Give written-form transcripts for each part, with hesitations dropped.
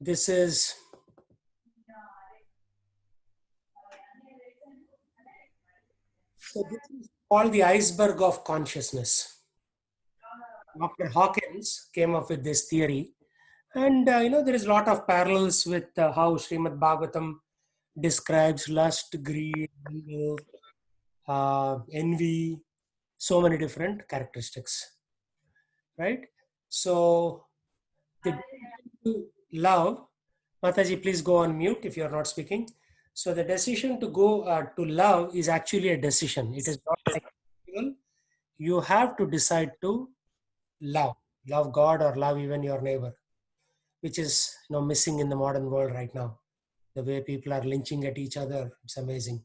This is called the iceberg of consciousness. Dr. Hawkins came up with this theory, and there is a lot of parallels with how Srimad Bhagavatam describes lust, greed, anger, envy, so many different characteristics, right? So the to love, Mataji, please go on mute if you are not speaking. So the decision to go to love is actually a decision. It is not like you have to decide to love God or love even your neighbor, which is missing in the modern world right now. The way people are lynching at each other, it's amazing.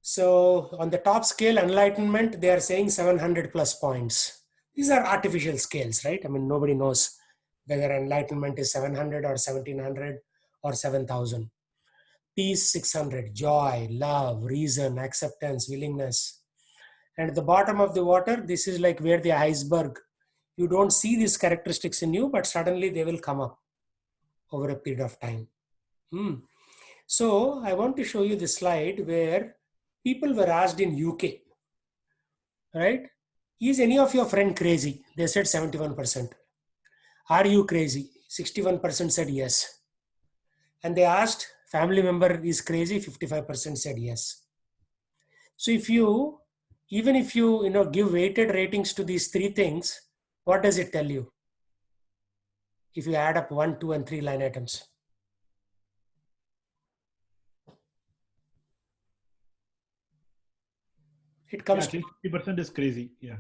So on the top scale, enlightenment, they are saying 700 plus points. These are artificial scales, right? I mean, nobody knows whether enlightenment is 700 or 1700 or 7000. Peace, 600. Joy, love, reason, acceptance, willingness. And at the bottom of the water, this is like where the iceberg, you don't see these characteristics in you, but suddenly they will come up over a period of time. So I want to show you the slide where people were asked in UK, right? Is any of your friend crazy? They said 71%. Are you crazy? 61% said yes. And they asked, family member is crazy? 55% said yes. So even if you give weighted ratings to these three things, what does it tell you? If you add up 1, 2, and 3 line items. It comes at least 50% is crazy. Yeah.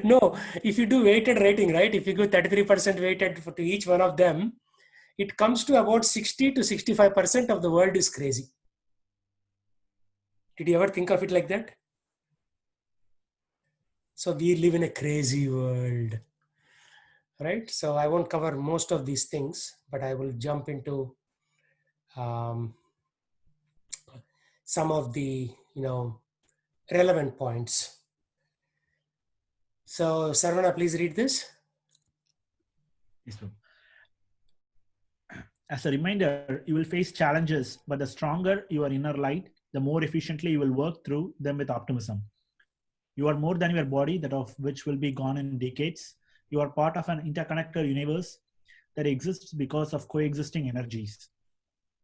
No, if you do weighted rating, right? If you give 33% weighted to each one of them, it comes to about 60 to 65% of the world is crazy. Did you ever think of it like that? So we live in a crazy world, right? So I won't cover most of these things, but I will jump into some of the relevant points. So Sarvana, please read this. Yes, sir. As a reminder, you will face challenges, but the stronger your inner light, the more efficiently you will work through them with optimism. You are more than your body, that of which will be gone in decades. You are part of an interconnected universe that exists because of coexisting energies.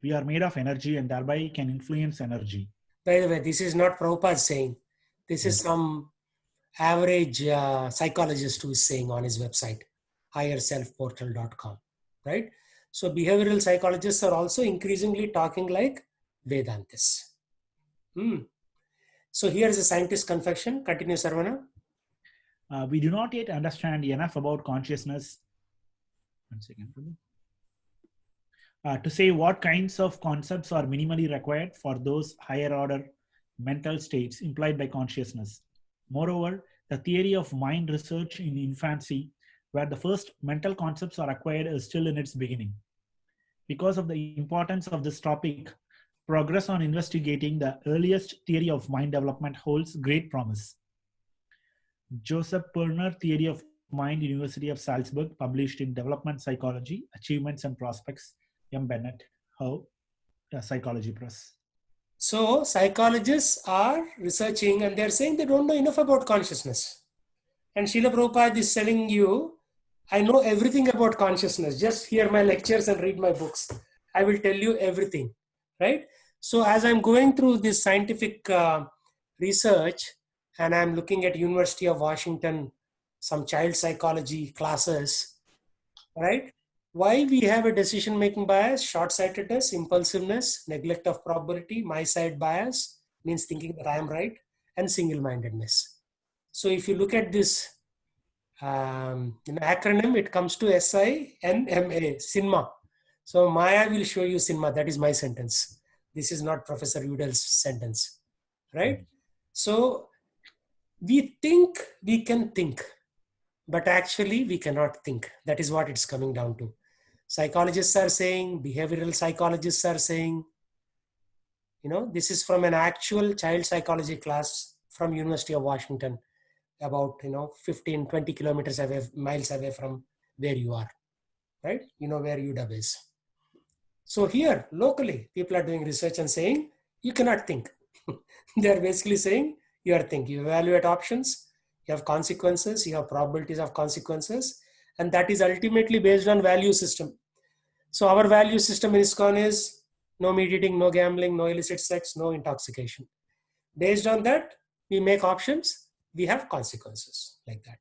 We are made of energy and thereby can influence energy. By the way, this is not Prabhupada saying. This is some average psychologist who is saying on his website, higherselfportal.com, right? So behavioral psychologists are also increasingly talking like Vedantists. So here is a scientist confession. Continue, Sarvana. We do not yet understand enough about consciousness. One second. To say what kinds of concepts are minimally required for those higher order mental states implied by consciousness. Moreover, the theory of mind research in infancy, where the first mental concepts are acquired, is still in its beginning. Because of the importance of this topic, progress on investigating the earliest theory of mind development holds great promise. Joseph Purner, Theory of Mind, University of Salzburg, published in Development Psychology, Achievements and Prospects, M. Bennett, Howe, Psychology Press. So psychologists are researching and they're saying they don't know enough about consciousness. And Srila Prabhupada is telling you, I know everything about consciousness. Just hear my lectures and read my books. I will tell you everything, right? So as I'm going through this scientific research and I'm looking at University of Washington, some child psychology classes, right? Why we have a decision-making bias, short-sightedness, impulsiveness, neglect of probability, my-side bias, means thinking that I am right, and single-mindedness. So if you look at this acronym, it comes to SINMA, SINMA. So Maya will show you SINMA. That is my sentence. This is not Professor Udel's sentence, right? So we think we can think, but actually we cannot think. That is what it's coming down to. Psychologists are saying, behavioral psychologists are saying, this is from an actual child psychology class from University of Washington, about 15, 20 kilometers away, miles away from where you are, right? You know where UW is. So here, locally, people are doing research and saying, you cannot think. They're basically saying, you are thinking. You evaluate options, you have consequences, you have probabilities of consequences, and that is ultimately based on value system. So our value system in ISKCON is no meat eating, no gambling, no illicit sex, no intoxication. Based on that, we make options, we have consequences like that,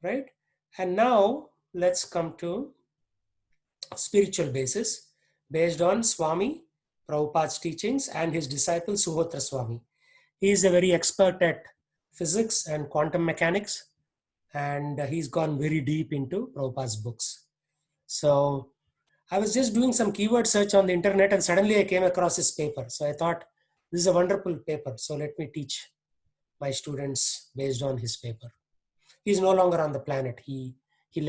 right? And now let's come to spiritual basis based on Swami Prabhupada's teachings and his disciple Suhotra Swami. He is a very expert at physics and quantum mechanics, and he's gone very deep into Prabhupada's books. So I was just doing some keyword search on the internet and suddenly I came across his paper. So I thought, this is a wonderful paper. So let me teach my students based on his paper. He's no longer on the planet. He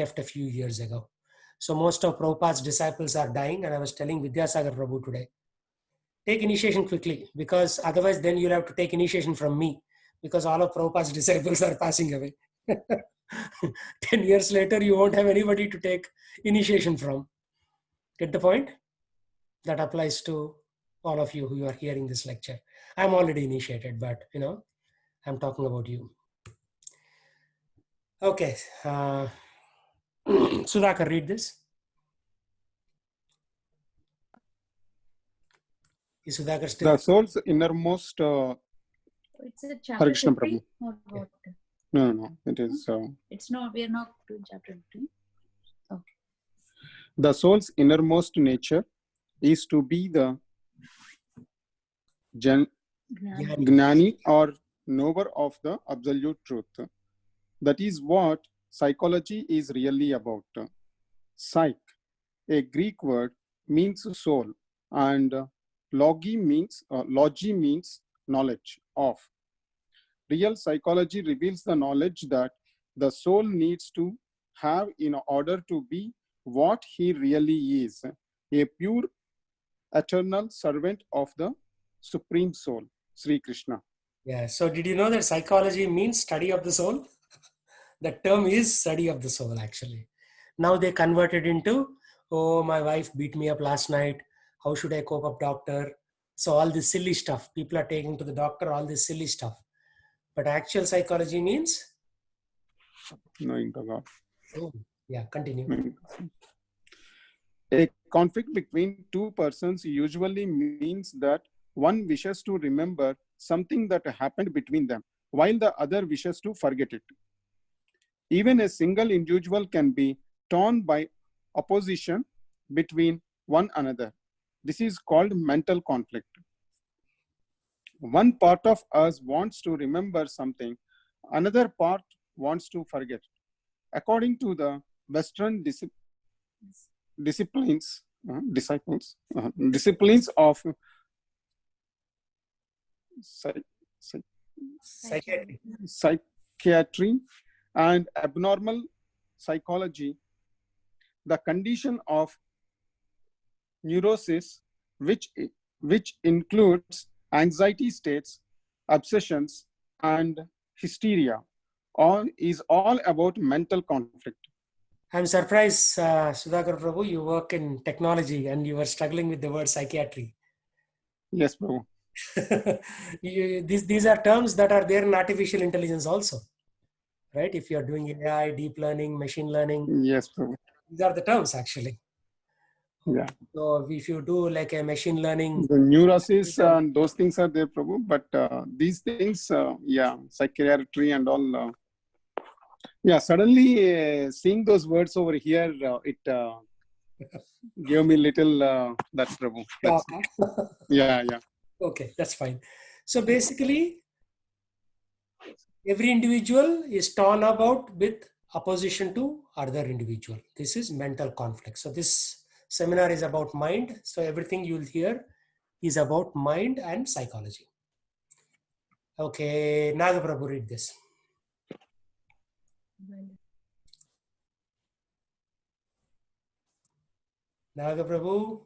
left a few years ago. So most of Prabhupada's disciples are dying, and I was telling Vidyasagar Prabhu today, take initiation quickly, because otherwise then you'll have to take initiation from me, because all of Prabhupada's disciples are passing away. 10 years later, you won't have anybody to take initiation from. Get the point? That applies to all of you who are hearing this lecture. I'm already initiated, but I'm talking about you. Okay. Sudhakar, read this. Is Sudhakar still? The soul's innermost. It's a Hare chapter Krishna 50 Prabhu. or what? No. It is. It's not, we are not doing chapter 50. The soul's innermost nature is to be the Gnani or knower of the absolute truth. That is what psychology is really about. Psych, a Greek word, means soul, and logi means knowledge of. Real psychology reveals the knowledge that the soul needs to have in order to be what he really is, a pure, eternal servant of the Supreme Soul, Sri Krishna. Yeah. So did you know that psychology means study of the soul? The term is study of the soul, actually. Now they converted into, oh, my wife beat me up last night. How should I cope up, doctor? So all this silly stuff. People are taking to the doctor, all this silly stuff. But actual psychology means? Knowing the God. Oh, yeah, continue. A conflict between two persons usually means that one wishes to remember something that happened between them, while the other wishes to forget it. Even a single individual can be torn by opposition between one another. This is called mental conflict. One part of us wants to remember something, another part wants to forget. According to the Western disciplines of psychiatry and abnormal psychology, the condition of neurosis, which includes anxiety states, obsessions, and hysteria, is all about mental conflict. I'm surprised, Sudhakar Prabhu, you work in technology and you were struggling with the word psychiatry. Yes, Prabhu. These are terms that are there in artificial intelligence also, right? If you're doing AI, deep learning, machine learning. Yes, Prabhu. These are the terms, actually. Yeah. So if you do like a machine learning. The neurosis and those things are there, Prabhu. But these things, psychiatry and all. Suddenly seeing those words over here, it gave me little that, Prabhu. Yeah. Okay, that's fine. So basically, every individual is torn about with opposition to other individual. This is mental conflict. So this seminar is about mind. So everything you'll hear is about mind and psychology. Okay, Nagaprabhu, read this. Nagaprabhu.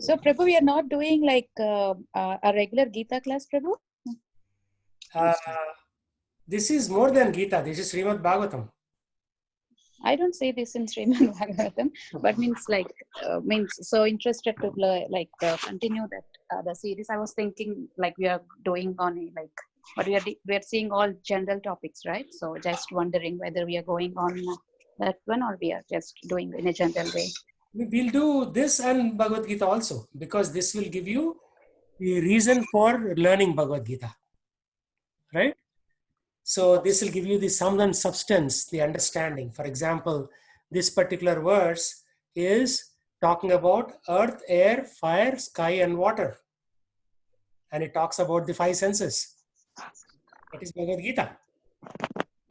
So, Prabhu, we are not doing like a regular Gita class, Prabhu? This is more than Gita. This is Srimad Bhagavatam. I don't say this in Srimad Bhagavatam, but means so interested to continue that the series. I was thinking like we are doing on a like, but we are seeing all general topics, right? So just wondering whether we are going on that one or we are just doing in a general way. We'll do this and Bhagavad Gita also, because this will give you the reason for learning Bhagavad Gita, right? So this will give you the sum and substance, the understanding. For example, this particular verse is talking about earth, air, fire, sky, and water. And it talks about the five senses. That is Bhagavad Gita.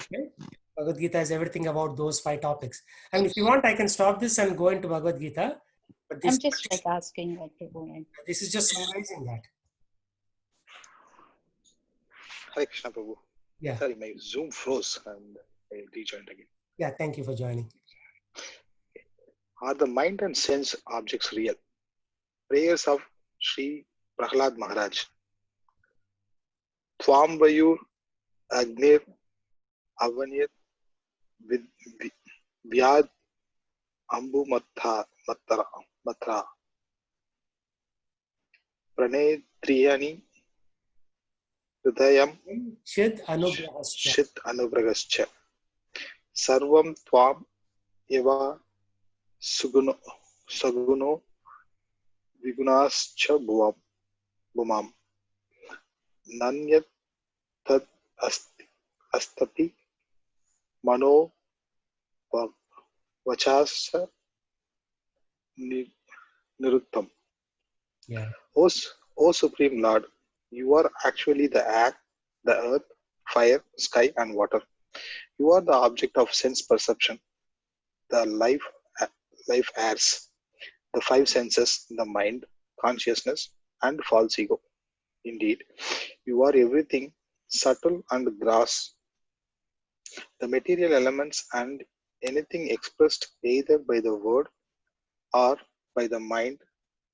Okay? Bhagavad Gita is everything about those five topics. And if you want, I can stop this and go into Bhagavad Gita. But this, I'm just like asking, like, this is just summarizing that. Hare Krishna Prabhu. Yeah. Sorry, my Zoom froze and I rejoined again. Yeah, thank you for joining. Are the mind and sense objects real? Prayers of Sri Prahlad Maharaj. Tvam Vayur Agnir Avanir Vyad Ambu Matra Pranetriyani Hridayam Shid Anugrahascha. Shit Anubragascha Sarvam Tvam Eva Saguno Vigunascha Bhumam Nanyat Tad Astati Mano Vachasa Niruttam. Yeah. O Supreme Lord, you are actually the air, the earth, fire, sky, and water. You are the object of sense perception, the life airs, the five senses, the mind, consciousness, and false ego. Indeed, you are everything subtle and gross, the material elements and anything expressed either by the word or by the mind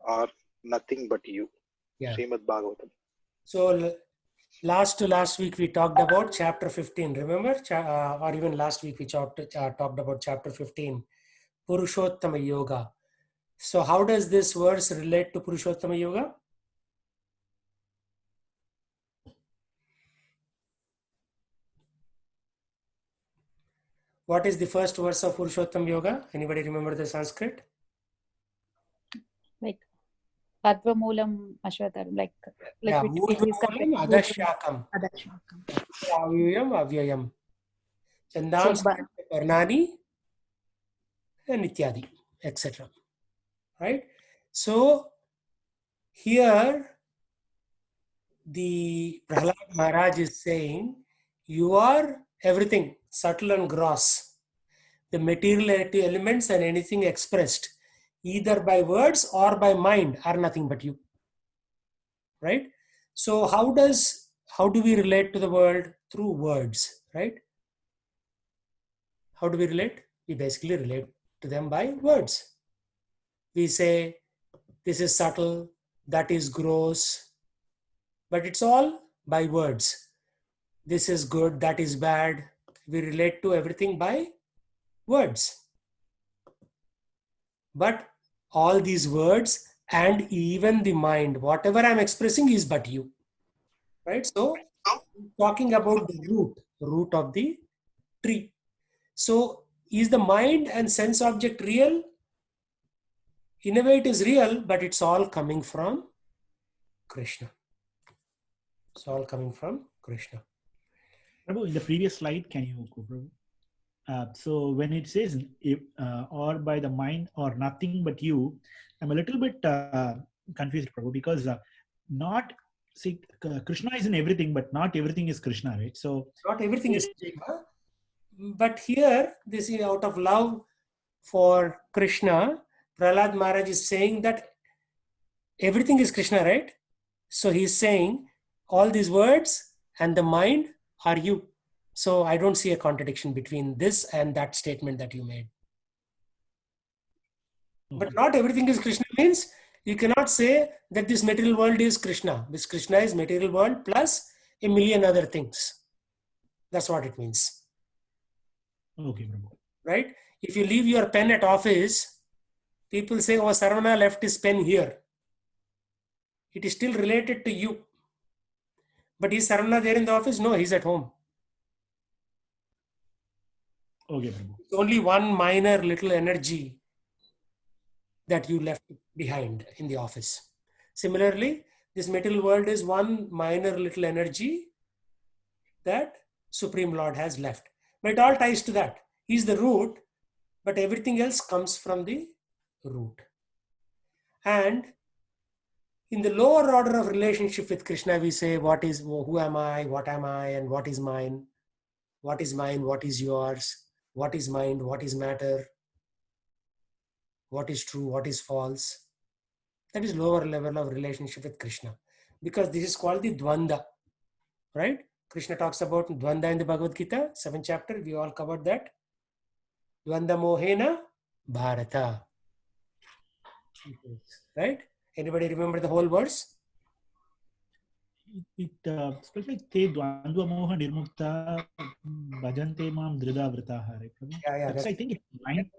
are nothing but you. Yeah. Srimad Bhagavatam. So last week we talked about chapter 15. Remember, or even last week we talked about chapter 15, Purushottama Yoga. So how does this verse relate to Purushottama Yoga? What is the first verse of Purushottama Yoga? Anybody remember the Sanskrit? Like Tattva Moolam Ashwataram, like Yeah, we Moolam Adashakam. Avyayam Avyayam. Chandam Varnani and Nityadi, etc. Right? So here the Prahlad Maharaj is saying, you are everything, subtle and gross. The materiality elements and anything expressed, either by words or by mind, are nothing but you. Right? So how do we relate to the world? Through words, right? How do we relate? We basically relate to them by words. We say, this is subtle, that is gross, but it's all by words. This is good, that is bad. We relate to everything by words. But all these words and even the mind, whatever I'm expressing is but you. Right? So, talking about the root of the tree. So, is the mind and sense object real? In a way it is real, but it's all coming from Krishna. It's all coming from Krishna. Prabhu, in the previous slide, can you go, Prabhu? So when it says or by the mind or nothing but you, I'm a little bit confused, Prabhu, because Krishna is in everything, but not everything is Krishna, right? So not everything is Krishna, but here this is out of love for Krishna. Prahlad Maharaj is saying that everything is Krishna, right? So he's saying all these words and the mind are you. So I don't see a contradiction between this and that statement that you made. Okay. But not everything is Krishna means You cannot say that this material world is Krishna. This Krishna is material world plus a million other things. That's what it means. Okay, Prabhu. Right? If you leave your pen at office, people say, oh, Saravana left his pen here. It is still related to you. But is Saravana there in the office? No, he's at home. Okay, Prabhu. It's only one minor little energy that you left behind in the office. Similarly, this material world is one minor little energy that Supreme Lord has left. But it all ties to that. He's the root, but everything else comes from the root. And in the lower order of relationship with Krishna, we say, who am I, and what is mine? What is mine, what is yours? What is mind, what is matter? What is true, what is false? That is lower level of relationship with Krishna. Because this is called the Dvanda. Right? Krishna talks about Dvanda in the Bhagavad Gita, 7th chapter. We all covered that. Dvanda Mohena Bharata. Right? Anybody remember the whole verse? It spells like te dvandva moha nirmukta bhajante mam drida vritaha, right? Prabhu? Yeah, That's, I think it might.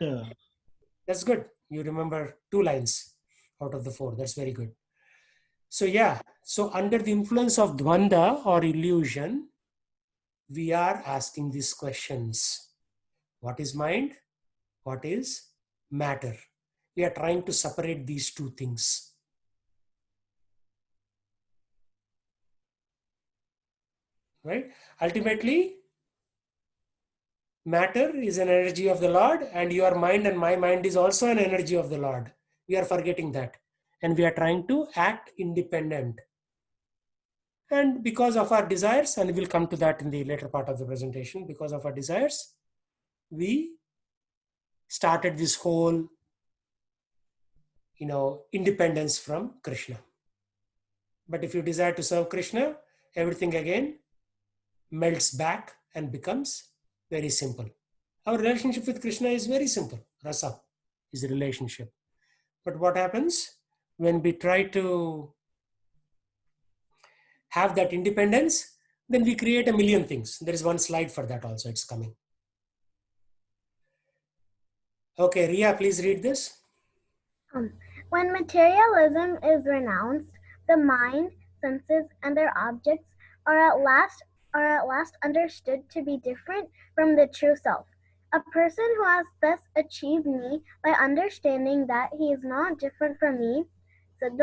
That's good. You remember 2 lines out of the 4. That's very good. So yeah, so under the influence of Dvanda or illusion, we are asking these questions. What is mind? What is matter? We are trying to separate these two things. Right? Ultimately, matter is an energy of the Lord, and your mind and my mind is also an energy of the Lord. We are forgetting that. And we are trying to act independent. And because of our desires, and we'll come to that in the later part of the presentation, because of our desires, we started this whole, independence from Krishna. But if you desire to serve Krishna, everything again melts back and becomes very simple. Our relationship with Krishna is very simple. Rasa is a relationship. But what happens when we try to have that independence? Then we create a million things. There is one slide for that also. It's coming. Okay, Ria, please read this. When materialism is renounced, the mind, senses, and their objects are at last understood to be different from the true self. A person who has thus achieved me by understanding that he is not different from me, said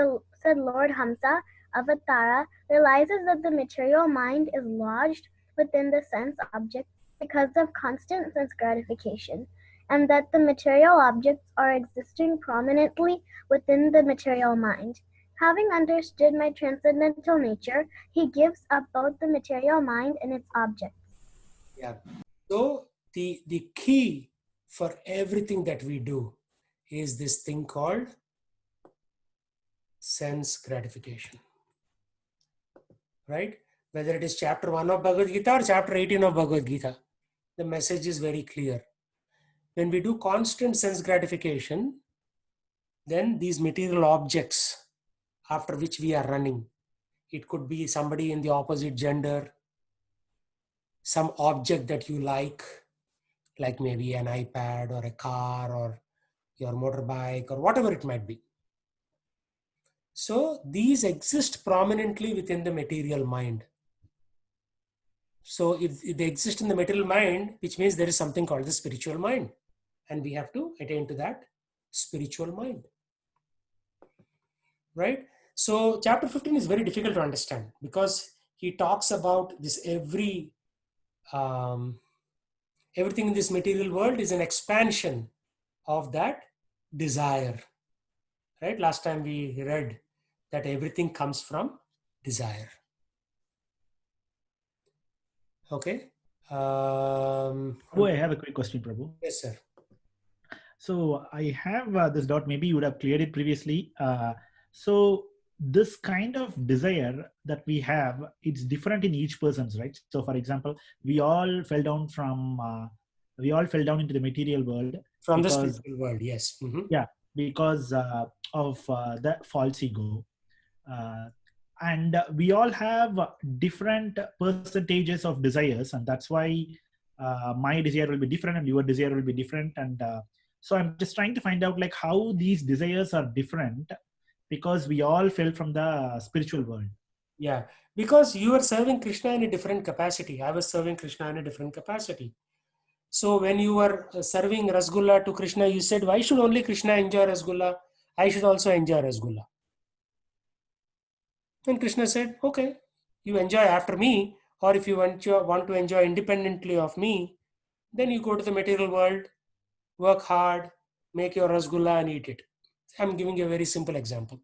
Lord Hamsa, Avatara, realizes that the material mind is lodged within the sense object because of constant sense gratification, and that the material objects are existing prominently within the material mind. Having understood my transcendental nature, he gives up both the material mind and its objects. Yeah. So the key for everything that we do is this thing called sense gratification. Right? Whether it is chapter 1 of Bhagavad Gita or chapter 18 of Bhagavad Gita, the message is very clear. When we do constant sense gratification, then these material objects after which we are running, it could be somebody in the opposite gender, some object that you like maybe an iPad or a car or your motorbike or whatever it might be. So these exist prominently within the material mind. So if they exist in the material mind, which means there is something called the spiritual mind. And we have to attain to that spiritual mind. Right? So chapter 15 is very difficult to understand because he talks about this everything in this material world is an expansion of that desire. Right? Last time we read that everything comes from desire. Okay. I have a quick question, Prabhu. Yes, sir. So I have this doubt. Maybe you would have cleared it previously. So this kind of desire that we have, it's different in each person's, right? So for example, we all fell down into the material world. From the spiritual world, yes. Mm-hmm. Yeah, because of the false ego. And we all have different percentages of desires, and that's why my desire will be different and your desire will be different. And so I'm just trying to find out like how these desires are different, because we all fell from the spiritual world. Yeah, because you are serving Krishna in a different capacity. I was serving Krishna in a different capacity. So when you were serving Rasgulla to Krishna, you said, why should only Krishna enjoy Rasgulla? I should also enjoy Rasgulla. And Krishna said, okay, you enjoy after me, or if you want to enjoy independently of me, then you go to the material world, work hard, make your Rasgulla and eat it. I'm giving you a very simple example.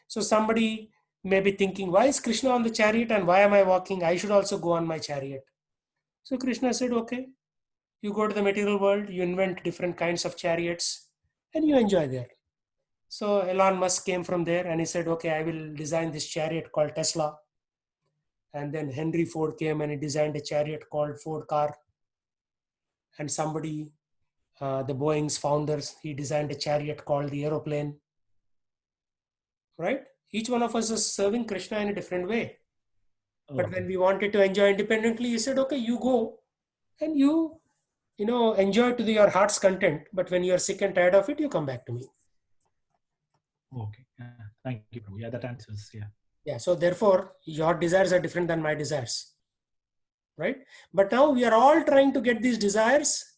So somebody may be thinking, why is Krishna on the chariot and why am I walking? I should also go on my chariot. So Krishna said, okay, you go to the material world, you invent different kinds of chariots and you enjoy there. So Elon Musk came from there and he said, okay, I will design this chariot called Tesla. And then Henry Ford came and he designed a chariot called Ford car. And somebody, the Boeing's founders, he designed a chariot called the aeroplane. Right? Each one of us is serving Krishna in a different way. But when we wanted to enjoy independently, he said, okay, you go and you enjoy to your heart's content. But when you're sick and tired of it, you come back to me. Okay. Thank you, Prabhu. Yeah, that answers. Yeah. Yeah. So therefore, your desires are different than my desires. Right? But now we are all trying to get these desires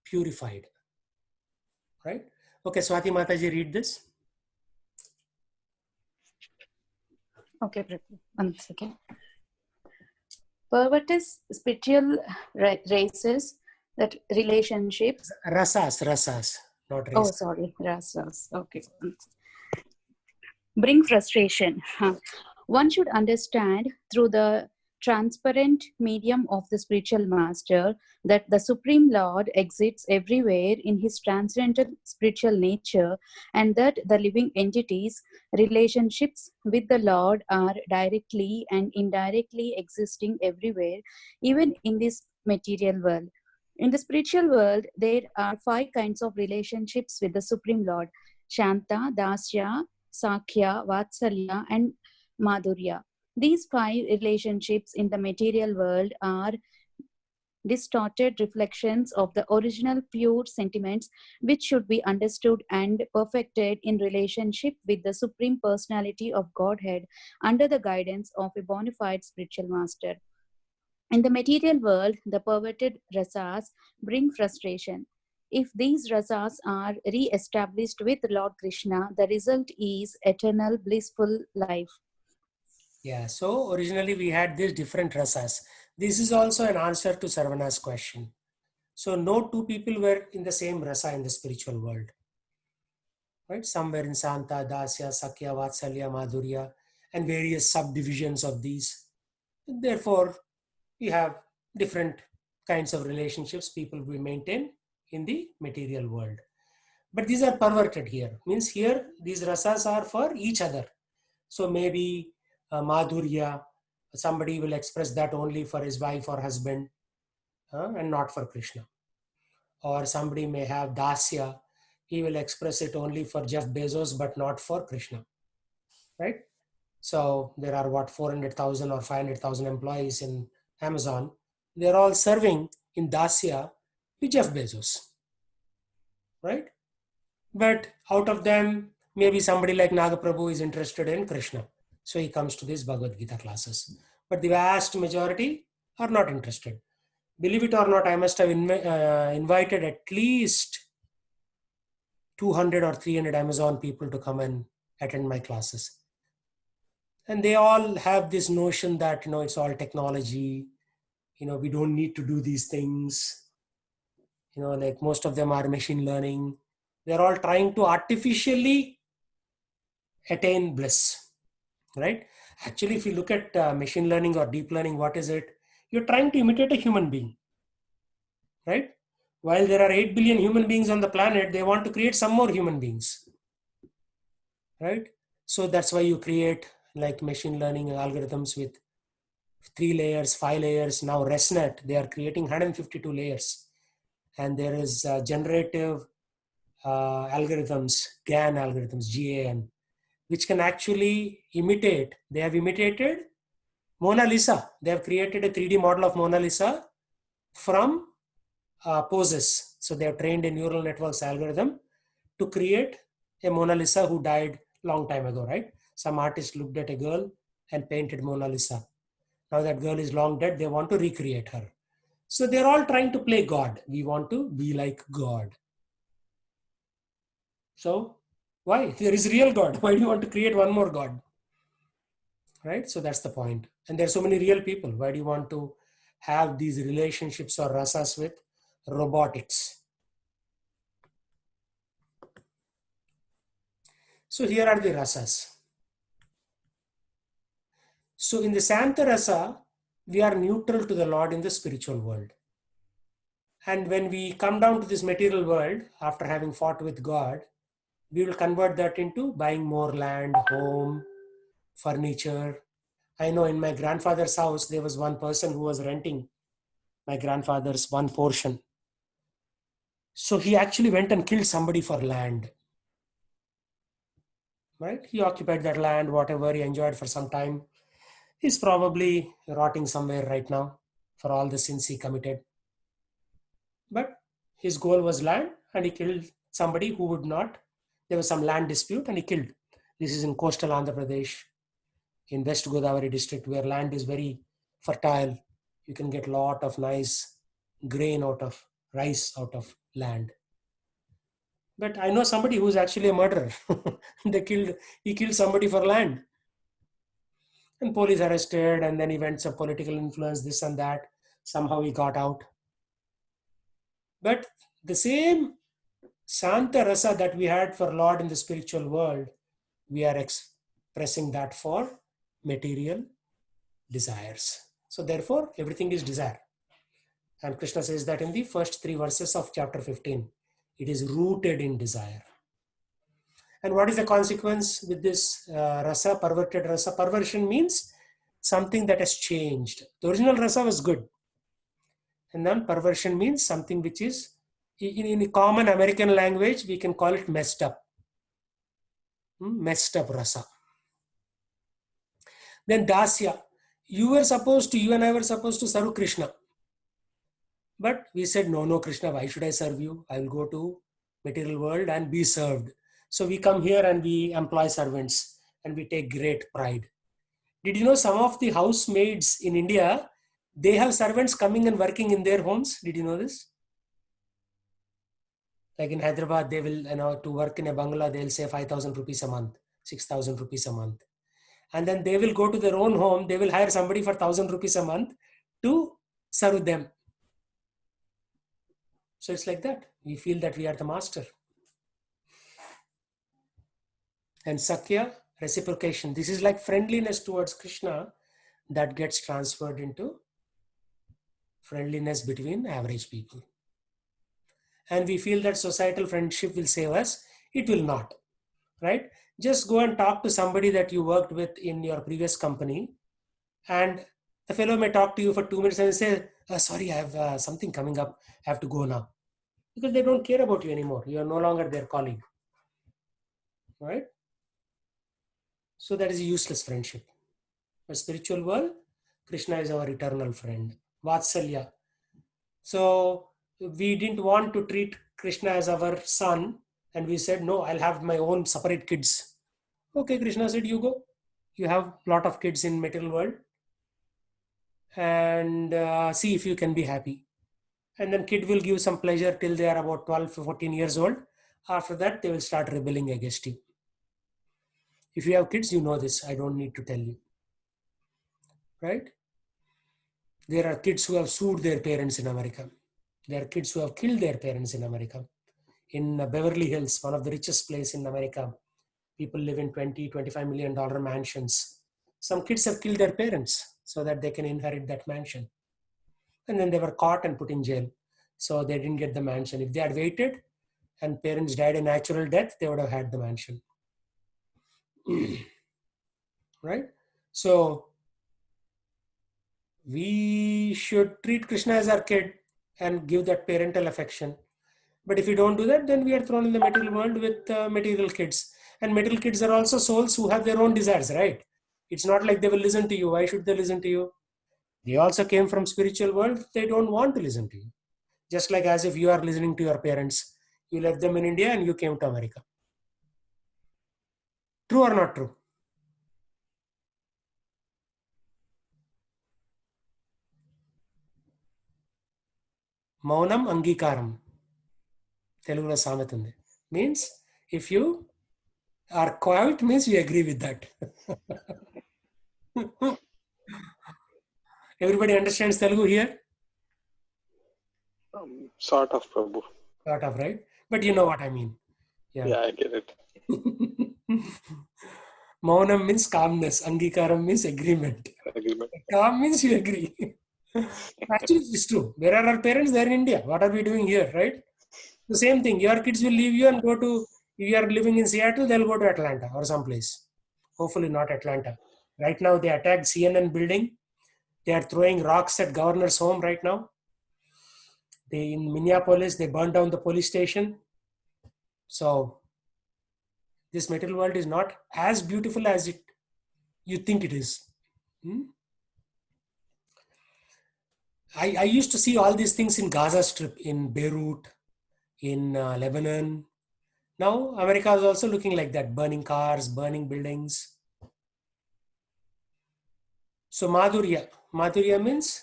purified. Right? Okay, Swati Mataji, read this. Okay, Prabhu. 1 second. Perverted spiritual races, that relationships. Rasas, not race. Oh, sorry, rasas. Okay. Bring frustration. One should understand through the transparent medium of the spiritual master that the Supreme Lord exists everywhere in his transcendental spiritual nature, and that the living entities' relationships with the Lord are directly and indirectly existing everywhere, even in this material world. In the spiritual world, there are 5 kinds of relationships with the Supreme Lord: Shanta, Dasya, Sakhya, Vatsalya, and Madhurya. These 5 relationships in the material world are distorted reflections of the original pure sentiments, which should be understood and perfected in relationship with the Supreme Personality of Godhead under the guidance of a bona fide spiritual master. In the material world, the perverted rasas bring frustration. If these rasas are re-established with Lord Krishna, the result is eternal blissful life. Yeah, so originally we had these different rasas. This is also an answer to Sarvana's question. So no two people were in the same rasa in the spiritual world. Right? Some were in Santa, Dasya, Sakhya, Vatsalya, Madhurya, and various subdivisions of these. Therefore, we have different kinds of relationships people will maintain in the material world. But these are perverted here. Means here, these rasas are for each other. So maybe Madhurya, somebody will express that only for his wife or husband and not for Krishna. Or somebody may have Dasya, he will express it only for Jeff Bezos but not for Krishna. Right? So there are 400,000 or 500,000 employees in Amazon. They're all serving in Dasya to Jeff Bezos. Right? But out of them, maybe somebody like Nagaprabhu is interested in Krishna. So he comes to these Bhagavad Gita classes. But the vast majority are not interested. Believe it or not, I must have invited at least 200 or 300 Amazon people to come and attend my classes. And they all have this notion that, it's all technology. We don't need to do these things. Like most of them are machine learning. They're all trying to artificially attain bliss. Right? Actually, if you look at machine learning or deep learning, what is it? You're trying to imitate a human being. Right? While there are 8 billion human beings on the planet, they want to create some more human beings. Right? So that's why you create like machine learning algorithms with 3 layers, 5 layers. Now ResNet, they are creating 152 layers. And there is generative algorithms, GAN algorithms, GAN, which can actually imitate. They have imitated Mona Lisa. They have created a 3D model of Mona Lisa from poses. So they have trained a neural networks algorithm to create a Mona Lisa who died long time ago, right? Some artist looked at a girl and painted Mona Lisa. Now that girl is long dead, they want to recreate her. So they're all trying to play God. We want to be like God. So why? There is real God. Why do you want to create one more God? Right? So that's the point. And there's so many real people. Why do you want to have these relationships or rasas with robotics? So here are the rasas. So in the Santa Rasa, we are neutral to the Lord in the spiritual world. And when we come down to this material world, after having fought with God, we will convert that into buying more land, home, furniture. I know in my grandfather's house, there was one person who was renting my grandfather's one portion. So he actually went and killed somebody for land. Right? He occupied that land, whatever, he enjoyed for some time. He's probably rotting somewhere right now for all the sins he committed. But his goal was land, and he killed somebody who would not. There was some land dispute and he killed. This is in coastal Andhra Pradesh, in West Godavari district, where land is very fertile. You can get a lot of nice grain out of rice out of land. But I know somebody who's actually a murderer. He killed somebody for land. And police arrested, and then events of political influence, this and that. Somehow he got out. But the same Santa Rasa that we had for Lord in the spiritual world, we are expressing that for material desires. So therefore, everything is desire. And Krishna says that in the first 3 verses of chapter 15. It is rooted in desire. And what is the consequence with this rasa, perverted rasa? Perversion means something that has changed. The original rasa was good. And then perversion means something which is, in common American language, we can call it messed up. Messed up rasa. Then dasya. You and I were supposed to serve Krishna. But we said, no, Krishna, why should I serve you? I will go to material world and be served. So we come here and we employ servants and we take great pride. Did you know some of the housemaids in India, they have servants coming and working in their homes? Did you know this? Like in Hyderabad, they will, to work in a bungalow, they'll say 5,000 rupees a month, 6,000 rupees a month. And then they will go to their own home, they will hire somebody for 1,000 rupees a month to serve them. So it's like that. We feel that we are the master. And Sakya, reciprocation. This is like friendliness towards Krishna that gets transferred into friendliness between average people. And we feel that societal friendship will save us. It will not, right? Just go and talk to somebody that you worked with in your previous company, and the fellow may talk to you for 2 minutes and say, sorry, I have something coming up. I have to go now. Because they don't care about you anymore. You are no longer their colleague, right? So that is a useless friendship. A spiritual world, Krishna is our eternal friend. Vatsalya. So we didn't want to treat Krishna as our son, and we said, no, I'll have my own separate kids. Okay, Krishna said, you go. You have a lot of kids in material world, and see if you can be happy. And then kid will give some pleasure till they are about 12, 14 years old. After that, they will start rebelling against you. If you have kids, you know this. I don't need to tell you. Right? There are kids who have sued their parents in America. There are kids who have killed their parents in America. In Beverly Hills, one of the richest places in America, people live in $20, $25 million mansions. Some kids have killed their parents so that they can inherit that mansion. And then they were caught and put in jail. So they didn't get the mansion. If they had waited and parents died a natural death, they would have had the mansion. Right? So we should treat Krishna as our kid and give that parental affection. But if we don't do that, then we are thrown in the material world with material kids. And material kids are also souls who have their own desires, right? It's not like they will listen to you. Why should they listen to you? They also came from spiritual world. They don't want to listen to you. Just like as if you are listening to your parents. You left them in India and you came to America. True or not true? Maunam angikaram. Telugulo సామెత ఉంది. Means if you are quiet means you agree with that. Everybody understands Telugu here? Sort of, Prabhu. Sort of, right? But you know what I mean. Yeah, I get it. Maunam means calmness. Angikaram means agreement. Agreement. Calm means you agree. Actually, it's true. Where are our parents? They're in India. What are we doing here, right? The same thing. Your kids will leave you and go to, if you are living in Seattle, they'll go to Atlanta or someplace. Hopefully not Atlanta. Right now, they attacked CNN building. They are throwing rocks at governor's home right now. In Minneapolis, they burned down the police station. So this material world is not as beautiful as you think it is. I used to see all these things in Gaza Strip, in Beirut, in Lebanon. Now America is also looking like that, burning cars, burning buildings. So Madhurya means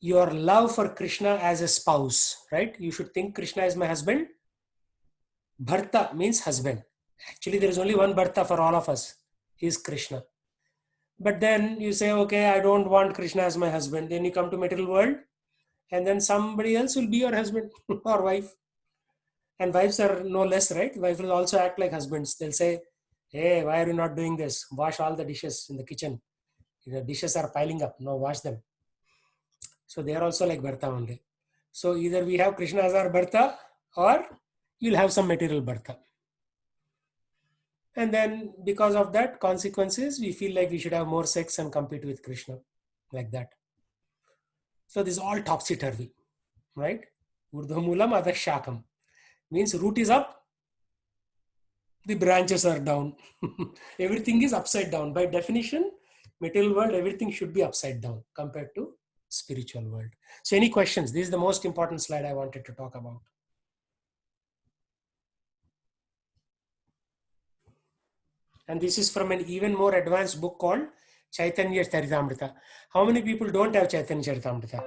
your love for Krishna as a spouse, right? You should think Krishna is my husband. Bharta means husband. Actually, there is only one Bharta for all of us. He is Krishna. But then you say, okay, I don't want Krishna as my husband. Then you come to material world and then somebody else will be your husband or wife. And wives are no less, right? Wives will also act like husbands. They'll say, hey, why are you not doing this? Wash all the dishes in the kitchen. The dishes are piling up. No, wash them. So they are also like Bharta only. So either we have Krishna as our Bharta or you'll have some material Bharta. And then because of that consequences, we feel like we should have more sex and compete with Krishna like that. So this is all topsy-turvy, right? Urdhvamulam adhashakam. Means root is up, the branches are down. Everything is upside down. By definition, material world, everything should be upside down compared to spiritual world. So any questions? This is the most important slide I wanted to talk about. And this is from an even more advanced book called Chaitanya Charitamrita. How many people don't have Chaitanya Charitamrita?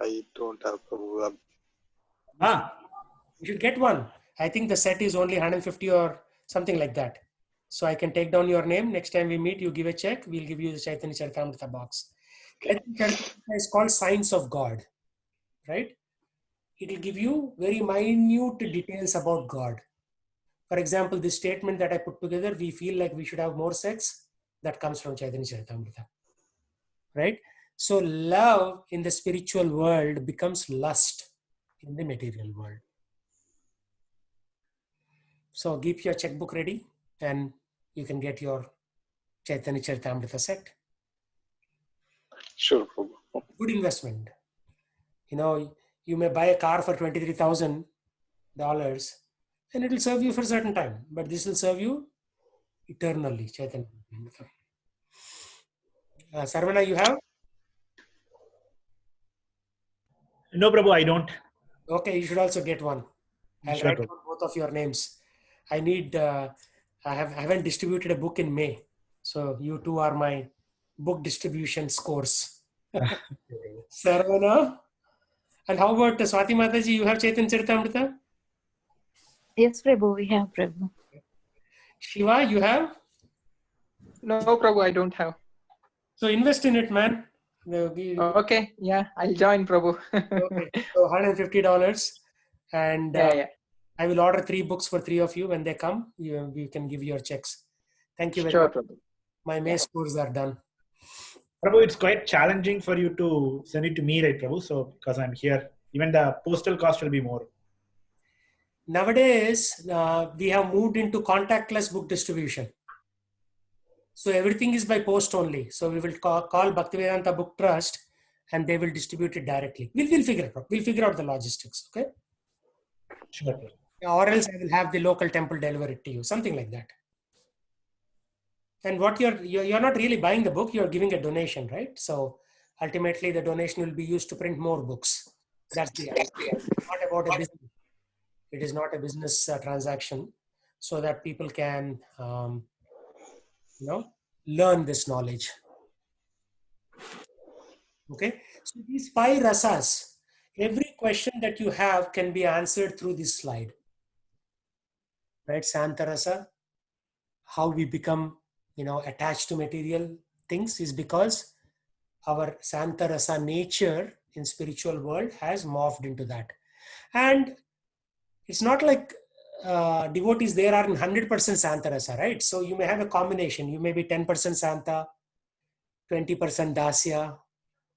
I don't have, Prabhu. You should get one. I think the set is only 150 or something like that. So I can take down your name. Next time we meet, you give a check. We'll give you the Chaitanya Charitamrita box. Chaitanya Charitamrita is called Science of God, right? It will give you very minute details about God. For example, this statement that I put together, we feel like we should have more sex, that comes from Chaitanya Charitamrita, right? So love in the spiritual world becomes lust in the material world. So keep your checkbook ready and you can get your Chaitanya Charitamrita set. Sure, Prabhu. Good investment. You know, you may buy a car for $23,000 and it will serve you for a certain time, but this will serve you eternally. Chaitanya. Sarvana, you have? No, Prabhu, I don't. Okay, you should also get one. I'll Sure, write down both of your names. I need, I haven't distributed a book in May. So you two are my book distribution scores. Sarvana? And how about Swati Mataji? You have Chaitanya Charitamrita? Yes, Prabhu, we have Prabhu. Shiva, you have? No, Prabhu, I don't have. So invest in it, man. Okay, yeah, I'll join, Prabhu. Okay, so $150. And Yeah. I will order 3 books for 3 of you. When they come, you can give your checks. Thank you very Sure, much. Prabhu. My May scores are done. Prabhu, it's quite challenging for you to send it to me, right, Prabhu? So, because I'm here, even the postal cost will be more. Nowadays, we have moved into contactless book distribution. So everything is by post only. So we will call Bhaktivedanta Book Trust and they will distribute it directly. We'll figure it out. We'll figure out the logistics, okay? Sure. Or else I will have the local temple deliver it to you, something like that. And what you're not really buying the book, you're giving a donation, right? So ultimately the donation will be used to print more books. That's the idea. It's not about a business. It is not a business transaction, so that people can, learn this knowledge. Okay. So these 5 rasas, every question that you have can be answered through this slide. Right? Santa rasa, how we become, attached to material things is because our Santa rasa nature in spiritual world has morphed into that. And it's not like devotees there are in 100% Santa rasa, right? So you may have a combination. You may be 10% Santa, 20% Dasya,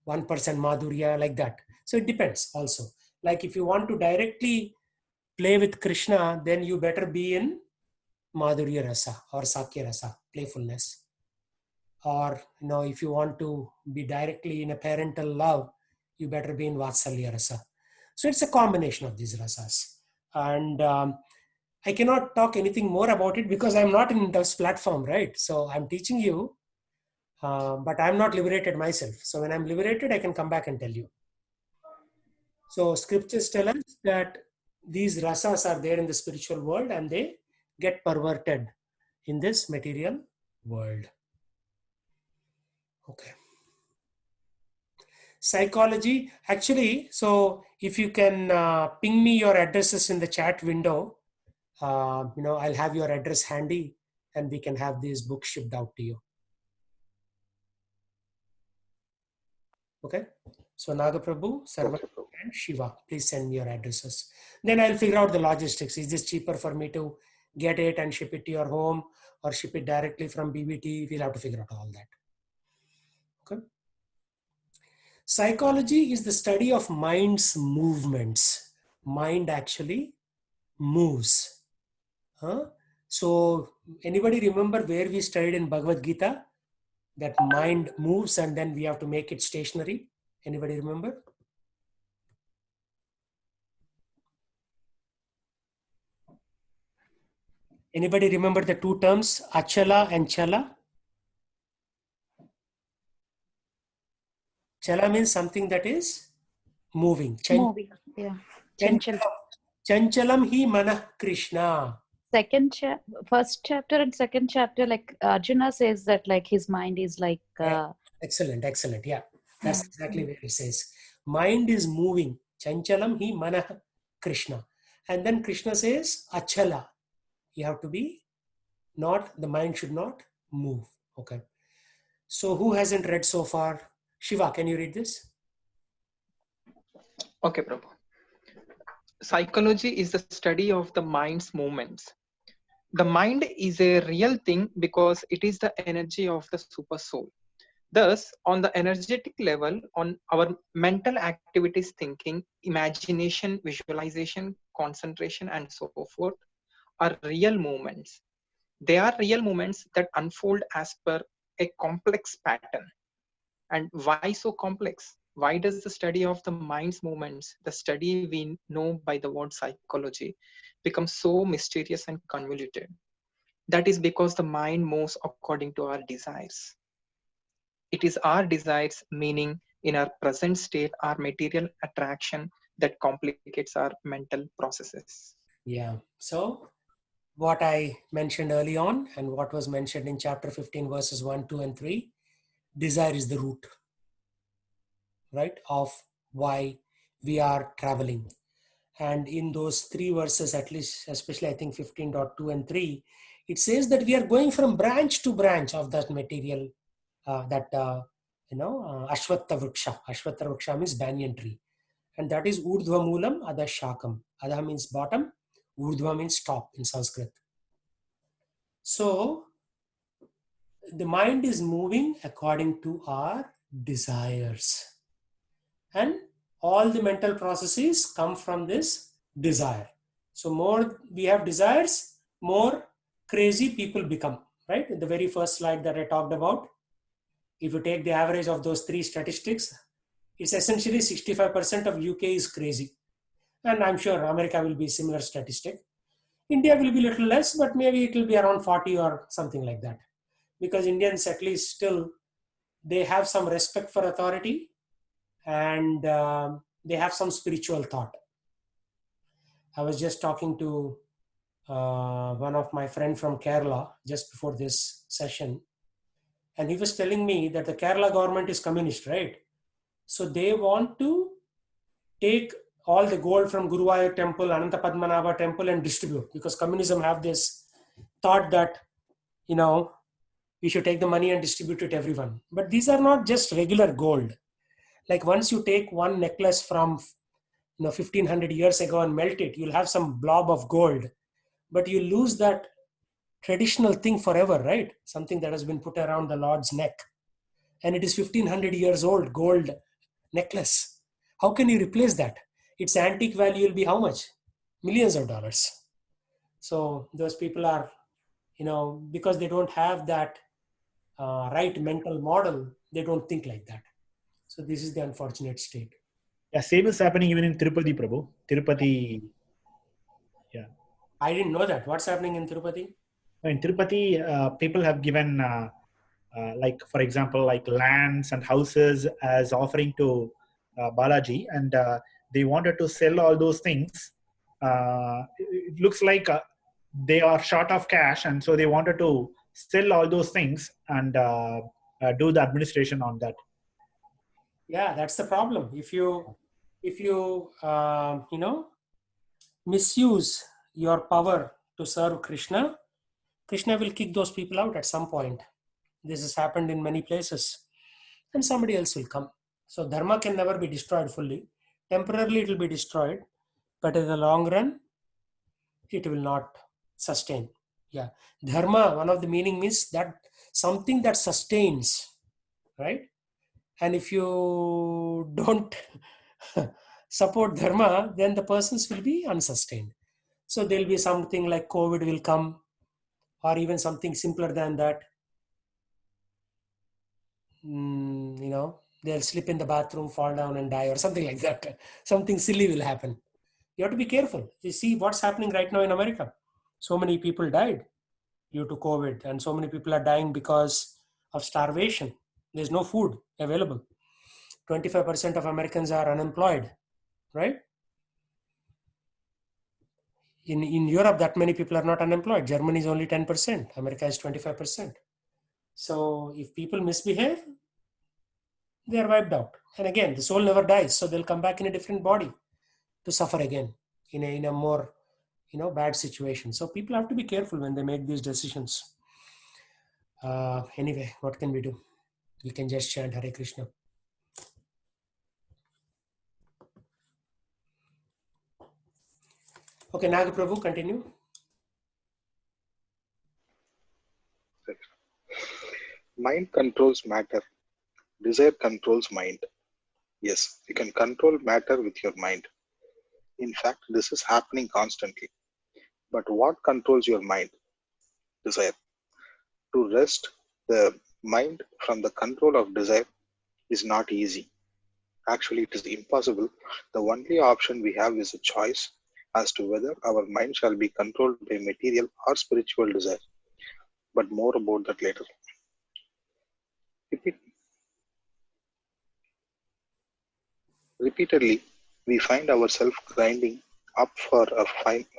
1% Madhurya, like that. So it depends also. Like if you want to directly play with Krishna, then you better be in Madhurya rasa or Sakya rasa, playfulness. Or, if you want to be directly in a parental love, you better be in Vatsalya rasa. So it's a combination of these rasas. And I cannot talk anything more about it because I'm not in this platform, right? So I'm teaching you, but I'm not liberated myself. So when I'm liberated, I can come back and tell you. So scriptures tell us that these rasas are there in the spiritual world and they get perverted in this material world. Okay. Psychology, actually, so if you can ping me your addresses in the chat window, I'll have your address handy and we can have these books shipped out to you. Okay. So Nagaprabhu, Sarva, and Shiva, please send me your addresses. Then I'll figure out the logistics. Is this cheaper for me to get it and ship it to your home or ship it directly from BBT? We'll have to figure out all that. Okay. Psychology is the study of mind's movements. Mind actually moves. So anybody remember where we studied in Bhagavad Gita? That mind moves and then we have to make it stationary. Anybody remember? Anybody remember the 2 terms, achala and chala? Chala means something that is moving. Moving, yeah. Chanchalam hi manah Krishna. First chapter and second chapter, like Arjuna says that like his mind is like... Excellent. Yeah. That's exactly what it says. Mind is moving. Chanchalam hi manah Krishna. And then Krishna says, achala. You have to be the mind should not move. Okay. So who hasn't read so far? Shiva, can you read this? Okay, Prabhu. Psychology is the study of the mind's movements. The mind is a real thing because it is the energy of the super soul. Thus, on the energetic level, on our mental activities, thinking, imagination, visualization, concentration, and so forth, are real movements. They are real movements that unfold as per a complex pattern. And why so complex? Why does the study of the mind's movements, the study we know by the word psychology, become so mysterious and convoluted? That is because the mind moves according to our desires. It is our desires, meaning in our present state, our material attraction, that complicates our mental processes. Yeah. So what I mentioned early on and what was mentioned in chapter 15 verses 1, 2, and 3, desire is the root, right, of why we are traveling. And in those 3 verses, at least, especially I think 15.2 and 3, it says that we are going from branch to branch of that material, Ashwattha Vriksha. Ashwattha Vriksha means banyan tree. And that is Urdhva Moolam, Adha Shakam. Adha means bottom, Urdhva means top in Sanskrit. So the mind is moving according to our desires. And all the mental processes come from this desire. So more we have desires, more crazy people become, right? In the very first slide that I talked about, if you take the average of those 3 statistics, It's essentially 65% of UK is crazy. And I'm sure America will be similar statistic. India will be a little less, but maybe it will be around 40 or something like that. Because Indians at least still, they have some respect for authority, and they have some spiritual thought. I was just talking to one of my friend from Kerala just before this session, and he was telling me that the Kerala government is communist, right? So they want to take all the gold from Guruvayur temple, Ananta Padmanabha temple, and distribute, because communism have this thought that, we should take the money and distribute it to everyone. But these are not just regular gold. Like once you take one necklace from 1500 years ago and melt it, you'll have some blob of gold, but you lose that traditional thing forever, right? Something that has been put around the Lord's neck, and it is 1500 years old gold necklace. How can you replace that? Its antique value will be how much? Millions of dollars. So those people are, because they don't have that right mental model, they don't think like that. So this is the unfortunate state. Yeah, same is happening even in Tirupati, Prabhu. Tirupati, yeah. I didn't know that. What's happening in Tirupati? In Tirupati, people have given, like, for example, like lands and houses as offering to Balaji, and they wanted to sell all those things. It looks like they are short of cash, and so they wanted to sell all those things and do the administration on that. Yeah, that's the problem. If you misuse your power to serve Krishna, Krishna will kick those people out at some point. This has happened in many places, and somebody else will come. So dharma can never be destroyed fully. Temporarily it will be destroyed, but in the long run, it will not sustain. Yeah, dharma, one of the meaning means that something that sustains, right? And if you don't support dharma, then the persons will be unsustained. So there'll be something like COVID will come, or even something simpler than that. They'll slip in the bathroom, fall down and die, or something like that. Something silly will happen. You have to be careful. You see what's happening right now in America. So many people died due to COVID, and so many people are dying because of starvation. There's no food available. 25% of Americans are unemployed, right? In Europe, that many people are not unemployed. Germany is only 10%. America is 25%. So if people misbehave, they are wiped out. And again, the soul never dies. So they'll come back in a different body to suffer again in a more, bad situation. So people have to be careful when they make these decisions. Anyway, what can we do? We can just chant Hare Krishna. Okay, Naga Prabhu, continue. Mind controls matter. Desire controls mind. Yes, you can control matter with your mind. In fact, this is happening constantly. But what controls your mind? Desire. To wrest the mind from the control of desire is not easy. Actually, it is impossible. The only option we have is a choice as to whether our mind shall be controlled by material or spiritual desire. But more about that later. Repeatedly, we find ourselves grinding up for a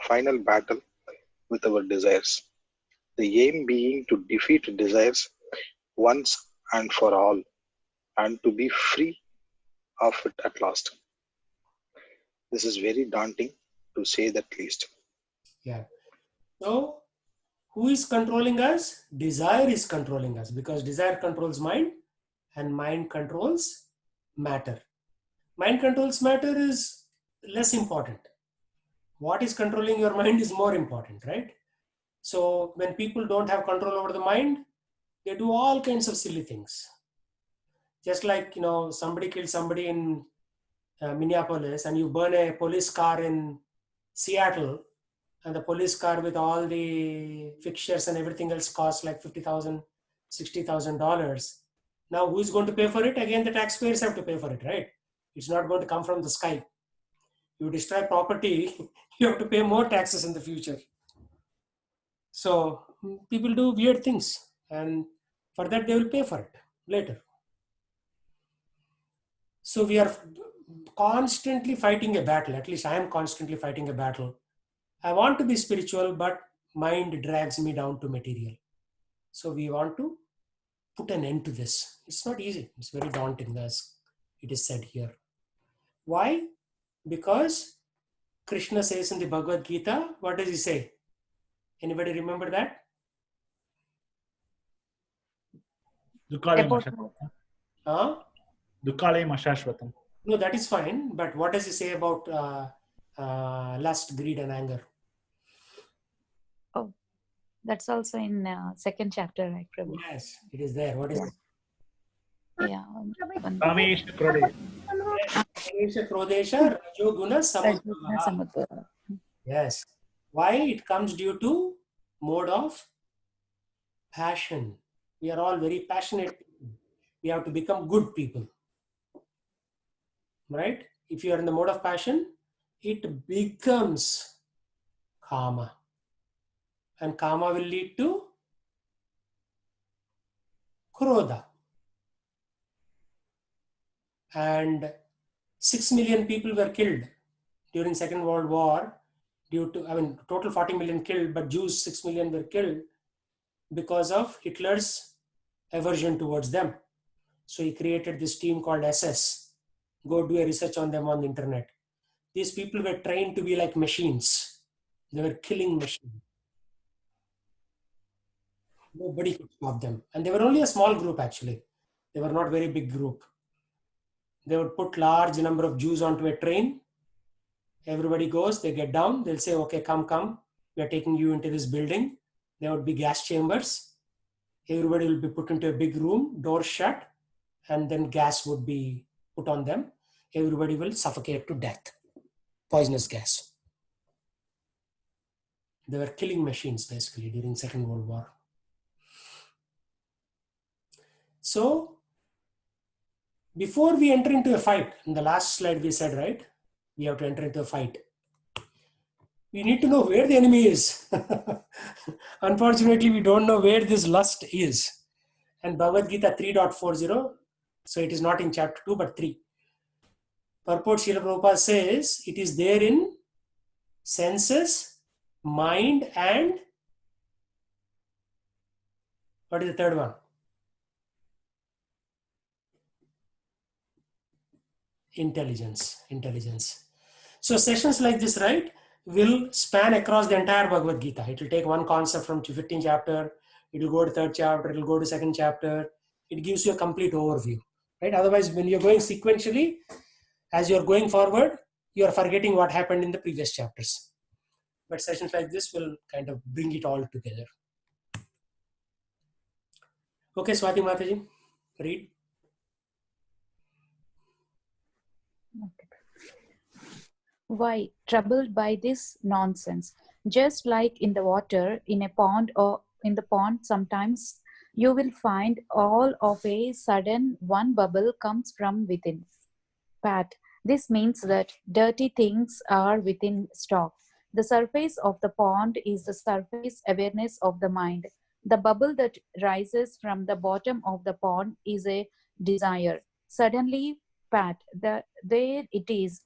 final battle with our desires. The aim being to defeat desires once and for all, and to be free of it at last. This is very daunting, to say the least. Yeah. So, who is controlling us? Desire is controlling us, because desire controls mind and mind controls matter. Mind controls matter is less important. What is controlling your mind is more important, right? So when people don't have control over the mind, they do all kinds of silly things. Just like, somebody killed somebody in Minneapolis, and you burn a police car in Seattle, and the police car with all the fixtures and everything else costs like $50,000, $60,000. Now, who's going to pay for it? Again, the taxpayers have to pay for it, right? It's not going to come from the sky. You destroy property, you have to pay more taxes in the future. So people do weird things, and for that they will pay for it later. So we are constantly fighting a battle. At least I am constantly fighting a battle. I want to be spiritual, but mind drags me down to material. So we want to put an end to this. It's not easy. It's very daunting, as it is said here. Why? Because Krishna says in the Bhagavad Gita, what does he say? Anybody remember that? Dukkhalayam Huh? ashashvatam. No, that is fine. But what does he say about lust, greed, and anger? Oh, that's also in second chapter, right, Prabhu? Yes, it is there. What is it? Yeah. Kamesha Krodesha. Kamesha, Krodesha, Rajoguna, Samudbhava. Yes. Why? It comes due to mode of passion. We are all very passionate people. We have to become good people. Right? If you are in the mode of passion, it becomes karma. And karma will lead to krodha. And 6 million people were killed during Second World War due to, total 40 million killed, but Jews 6 million were killed because of Hitler's aversion towards them. So he created this team called SS. Go do a research on them on the internet. These people were trained to be like machines. They were killing machines. Nobody could stop them. And they were only a small group actually. They were not very big group. They would put large number of Jews onto a train. Everybody goes, they get down, they'll say, okay, come, we are taking you into this building. There would be gas chambers. Everybody will be put into a big room, doors shut, and then gas would be put on them. Everybody will suffocate to death. Poisonous gas. They were killing machines basically during Second World War. So, before we enter into a fight, in the last slide we said, right? We have to enter into a fight. We need to know where the enemy is. Unfortunately, we don't know where this lust is. And Bhagavad Gita 3.40, so it is not in chapter 2, but 3. Purport Srila Prabhupada says, it is there in senses, mind, and what is the third one? Intelligence. So sessions like this, right, will span across the entire Bhagavad Gita. It will take one concept from 15th chapter, it will go to third chapter, it will go to second chapter. It gives you a complete overview, right? Otherwise, when you're going sequentially, as you're going forward, you're forgetting what happened in the previous chapters. But sessions like this will kind of bring it all together. Okay, Swati Mataji, read. Why, troubled by this nonsense? Just like in the water, in a pond or in the pond, sometimes you will find all of a sudden one bubble comes from within. Pat, this means that dirty things are within stock. The surface of the pond is the surface awareness of the mind. The bubble that rises from the bottom of the pond is a desire. Suddenly, Pat, there it is.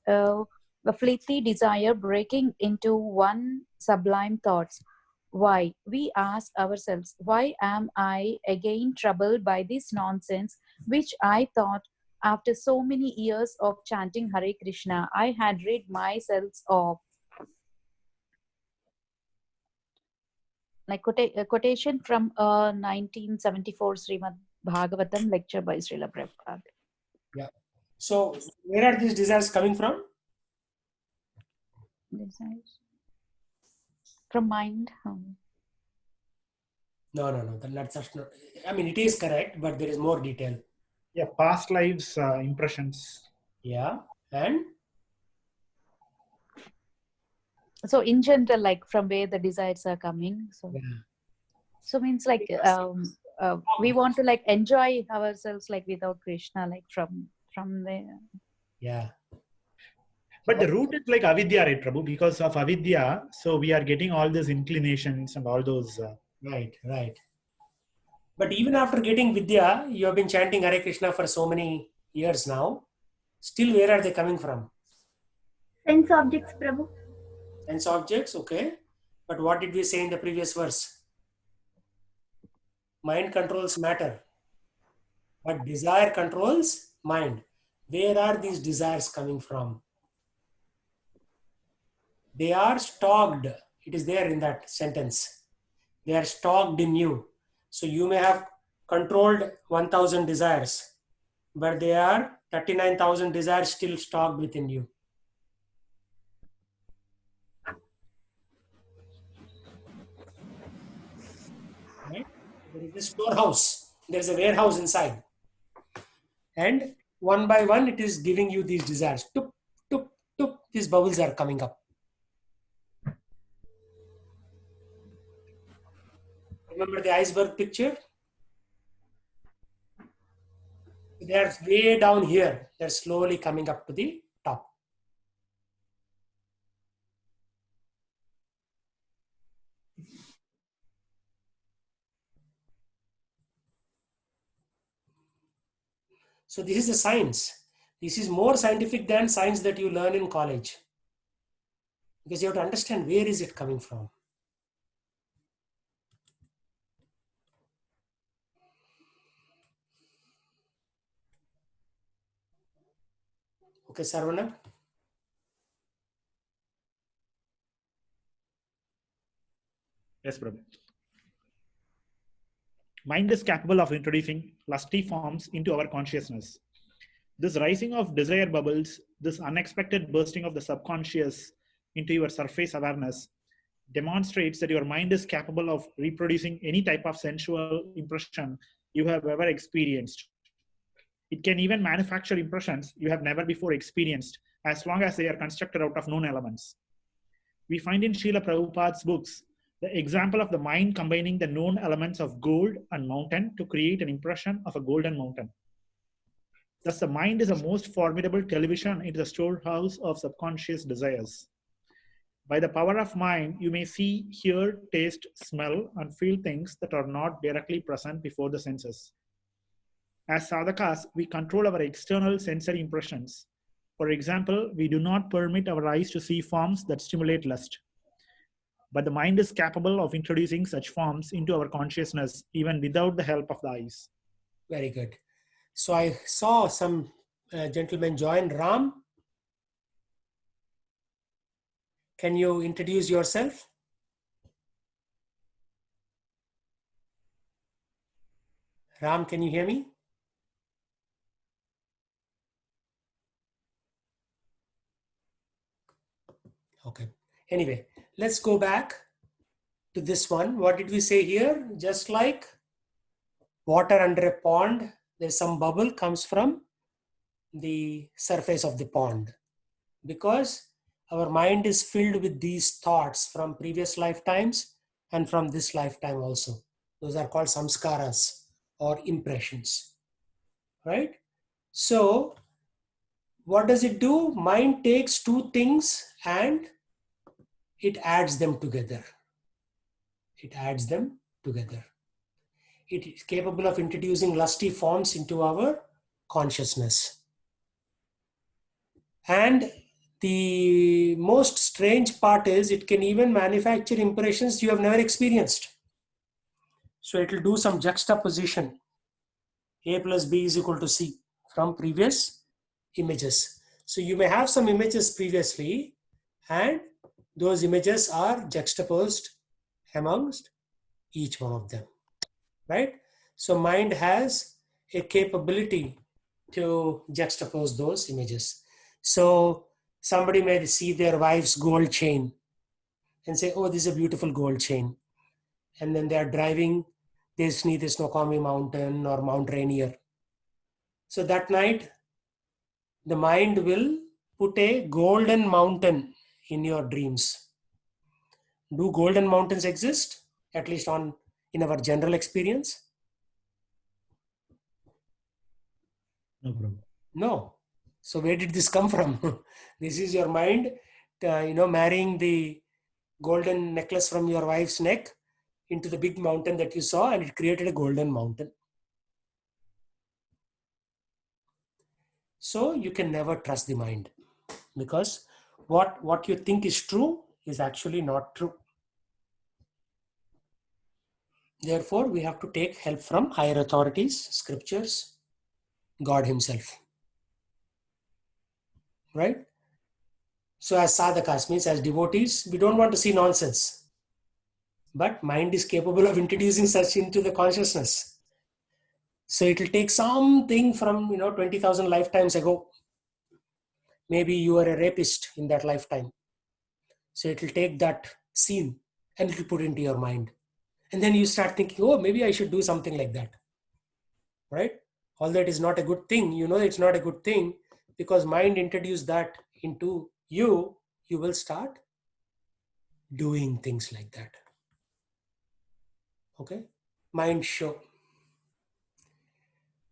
A fleecy desire breaking into one sublime thoughts. Why? We ask ourselves, why am I again troubled by this nonsense which I thought after so many years of chanting Hare Krishna, I had rid myself of? Like a quotation from 1974 Srimad Bhagavatam lecture by Srila Prabhupada. Yeah. So where are these desires coming from? Desires from mind. No. That's not. I mean, it is correct, but there is more detail. Yeah, past lives impressions. Yeah, and so in general, like from where the desires are coming. So, yeah. So means like we want to like enjoy ourselves like without Krishna, like from there. Yeah. But the root is like avidya, right, Prabhu? Because of avidya, so we are getting all those inclinations and all those. Right, right. But even after getting Vidya, you have been chanting Hare Krishna for so many years now. Still, where are they coming from? Sense objects, Prabhu. Sense objects, okay. But what did we say in the previous verse? Mind controls matter, but desire controls mind. Where are these desires coming from? They are stocked. It is there in that sentence. They are stocked in you. So you may have controlled 1000 desires, but there are 39,000 desires still stocked within you. Right? There is a storehouse. There is a warehouse inside. And one by one, it is giving you these desires. Tup, tup, tup, these bubbles are coming up. Remember the iceberg picture? They are way down here. They're slowly coming up to the top. So this is the science. This is more scientific than science that you learn in college. Because you have to understand where is it coming from. Okay, Sarvana? Yes, Prabhu. Mind is capable of introducing lusty forms into our consciousness. This rising of desire bubbles, this unexpected bursting of the subconscious into your surface awareness demonstrates that your mind is capable of reproducing any type of sensual impression you have ever experienced. It can even manufacture impressions you have never before experienced, as long as they are constructed out of known elements. We find in Srila Prabhupada's books the example of the mind combining the known elements of gold and mountain to create an impression of a golden mountain. Thus, the mind is a most formidable television into the storehouse of subconscious desires. By the power of mind, you may see, hear, taste, smell, and feel things that are not directly present before the senses. As sadhakas, we control our external sensory impressions. For example, we do not permit our eyes to see forms that stimulate lust. But the mind is capable of introducing such forms into our consciousness even without the help of the eyes. Very good. So I saw some gentlemen join. Ram, can you introduce yourself? Ram, can you hear me? Okay. Anyway, let's go back to this one. What did we say here? Just like water under a pond, there's some bubble comes from the surface of the pond. Because our mind is filled with these thoughts from previous lifetimes and from this lifetime also. Those are called samskaras or impressions, right? So what does it do? Mind takes two things and it adds them together. It adds them together. It is capable of introducing lusty forms into our consciousness. And the most strange part is it can even manufacture impressions you have never experienced. So it will do some juxtaposition. A plus B is equal to C from previous images. So you may have some images previously and those images are juxtaposed amongst each one of them, right? So mind has a capability to juxtapose those images. So somebody may see their wife's gold chain and say, oh, this is a beautiful gold chain. And then they are driving this near the Snoqualmie Mountain or Mount Rainier. So that night, the mind will put a golden mountain in your dreams. Do golden mountains exist? At least in our general experience? No problem. No. So where did this come from? This is your mind, marrying the golden necklace from your wife's neck into the big mountain that you saw, and it created a golden mountain. So you can never trust the mind, because what you think is true is actually not true. Therefore, we have to take help from higher authorities, scriptures, God himself. Right? So as sadhakas, means as devotees, we don't want to see nonsense. But mind is capable of introducing such into the consciousness. So it will take something from 20,000 lifetimes ago. Maybe you were a rapist in that lifetime. So it will take that scene and it will put into your mind. And then you start thinking, oh, maybe I should do something like that. Right? All that is not a good thing. You know it's not a good thing because mind introduced that into you. You will start doing things like that. Okay? Mind show.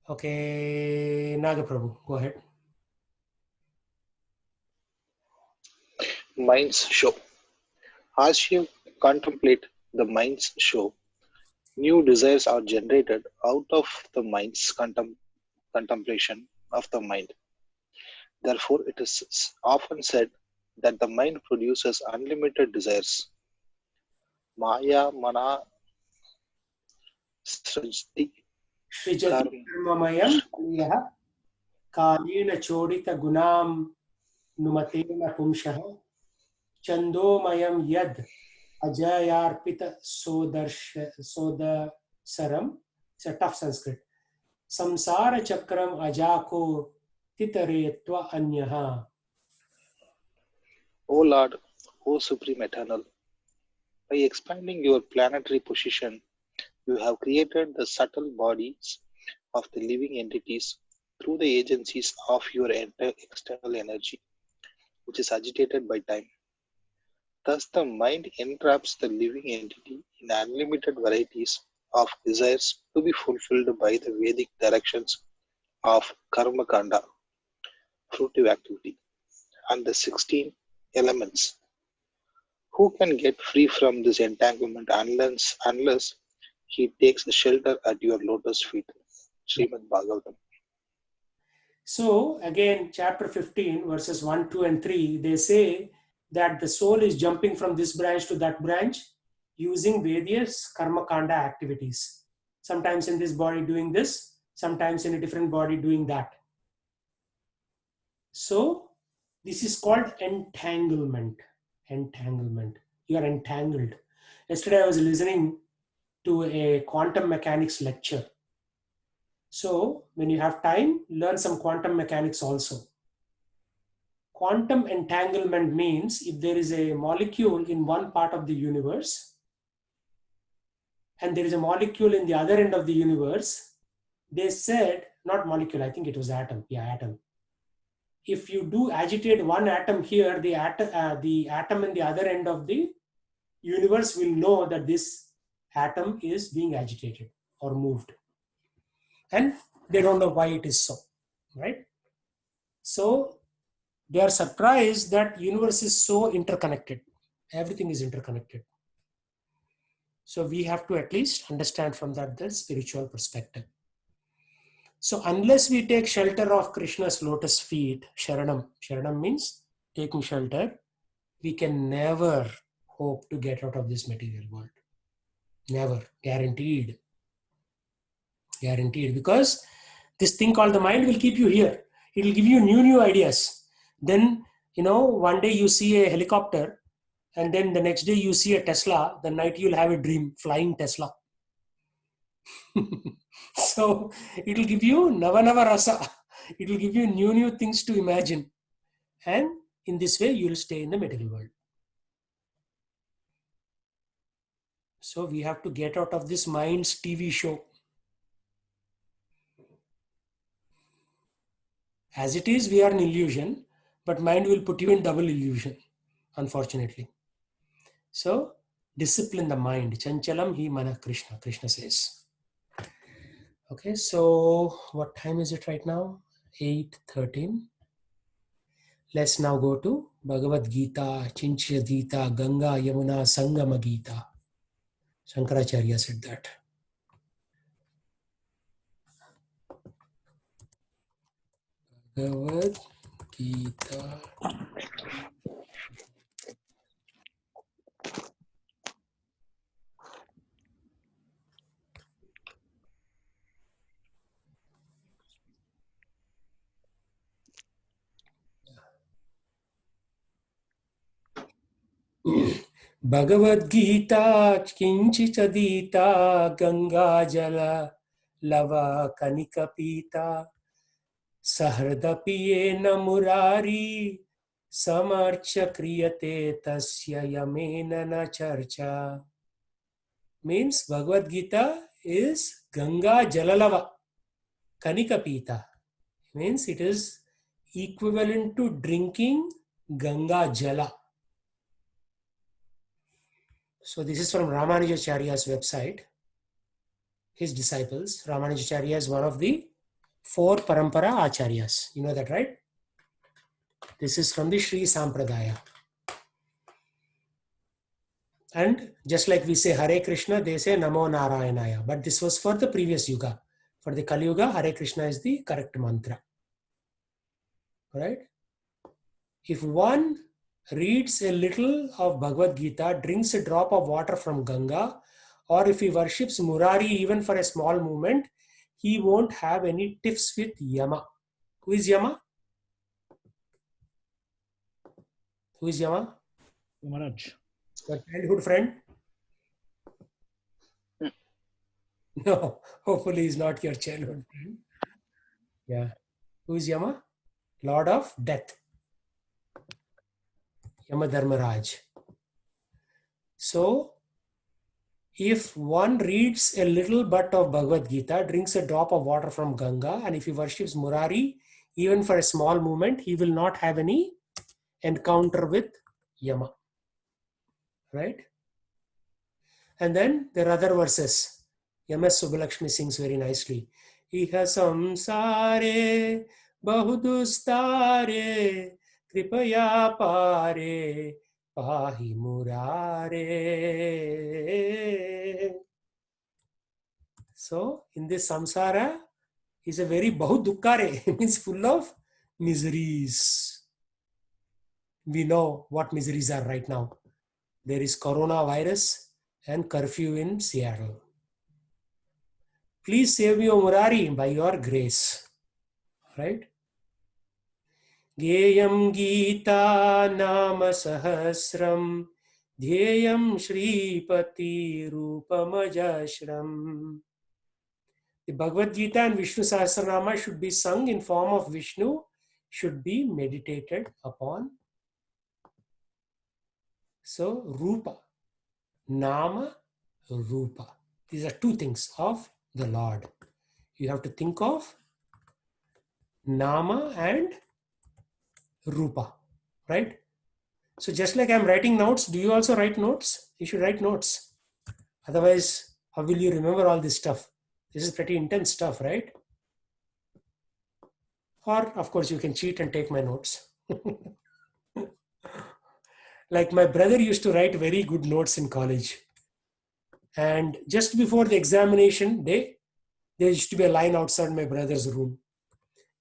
Okay, Nagaprabhu, go ahead. Mind's show. As you contemplate the mind's show, new desires are generated out of the mind's contemplation of the mind. Therefore, it is often said that the mind produces unlimited desires. Maya mana srajti Karmamayam yaha kalena chodita gunam numatena pumshaha chandomayam yad ajayarpita sodasaram. It's a tough Sanskrit. Samsara chakram ajako titaretva anyaha. O Lord, O Supreme Eternal, by expanding your planetary position, you have created the subtle bodies of the living entities through the agencies of your external energy, which is agitated by time. Thus, the mind entraps the living entity in unlimited varieties of desires to be fulfilled by the Vedic directions of Karma Kanda, fruitive activity, and the 16 elements. Who can get free from this entanglement unless he takes shelter at your lotus feet? Srimad Bhagavatam. So again, chapter 15, verses 1, 2, and 3, they say that the soul is jumping from this branch to that branch using various karma kanda activities. Sometimes in this body doing this, sometimes in a different body doing that. So this is called entanglement. Entanglement. You are entangled. Yesterday I was listening to a quantum mechanics lecture. So when you have time, learn some quantum mechanics also. Quantum entanglement means if there is a molecule in one part of the universe and there is a molecule in the other end of the universe, they said, not molecule, I think it was atom. Yeah, atom. If you do agitate one atom here, the atom in the other end of the universe will know that this atom is being agitated or moved. And they don't know why it is so, right? So they are surprised that universe is so interconnected. Everything is interconnected. So we have to at least understand from that the spiritual perspective. So unless we take shelter of Krishna's lotus feet, Sharanam means taking shelter, we can never hope to get out of this material world. Never. Guaranteed. Guaranteed. Because this thing called the mind will keep you here. It will give you new ideas. Then, one day you see a helicopter and then the next day you see a Tesla. The night you'll have a dream, flying Tesla. So it will give you Nava Rasa. It will give you new things to imagine. And in this way, you will stay in the material world. So we have to get out of this mind's TV show. As it is, we are an illusion, but mind will put you in double illusion, unfortunately. So discipline the mind. Chanchalam hi mana Krishna. Krishna says. Okay, so what time is it right now? 8:13. Let's now go to Bhagavad Gita, Chinchadita, Ganga, Yamuna, Sangama Gita. Shankaracharya said that. Bhagavad Gita. Bhagavad Gita, Kinchitadita, Ganga Jala, Lava Kanika Pita, Sahradapiyena Murari, Samarcha Kriyate Tasya Yamena Na Charcha. Means Bhagavad Gita is Ganga Jalalava Kanika Pita. Means it is equivalent to drinking Ganga Jala. So this is from Ramanujacharya's website. His disciples. Ramanujacharya is one of the 4 Parampara Acharyas. You know that, right? This is from the Sri Sampradaya. And just like we say Hare Krishna, they say Namo Narayanaya. But this was for the previous Yuga. For the Kali Yuga, Hare Krishna is the correct mantra. Right? If one reads a little of Bhagavad Gita, drinks a drop of water from Ganga, or if he worships Murari even for a small moment, he won't have any tiffs with Yama. Who is Yama? Who is Yama? Maharaj. Your childhood friend? No, hopefully he's not your childhood friend. Yeah. Who is Yama? Lord of Death. Yama Dharmaraj. So, if one reads a little bit of Bhagavad Gita, drinks a drop of water from Ganga, and if he worships Murari, even for a small moment, he will not have any encounter with Yama. Right? And then there are other verses. M.S. Subbalakshmi sings very nicely. Iha samsare bahudustare kripaya pare pahi murare. So, in this samsara is a very bahudukkare, it means full of miseries. We know what miseries are right now. There is coronavirus and curfew in Seattle. Please save me, O Murari, by your grace. Right? Geyam Gita Nama Sahasram Dhyayam Shripati Rupamajashram. The Bhagavad Gita and Vishnu Sahasranama should be sung in form of Vishnu, should be meditated upon. So, Rupa, Nama, Rupa. These are 2 things of the Lord. You have to think of Nama and Rupa, right? So just like I'm writing notes, do you also write notes? You should write notes. Otherwise, how will you remember all this stuff? This is pretty intense stuff, right? Or, of course, you can cheat and take my notes. Like my brother used to write very good notes in college. And just before the examination day, there used to be a line outside my brother's room.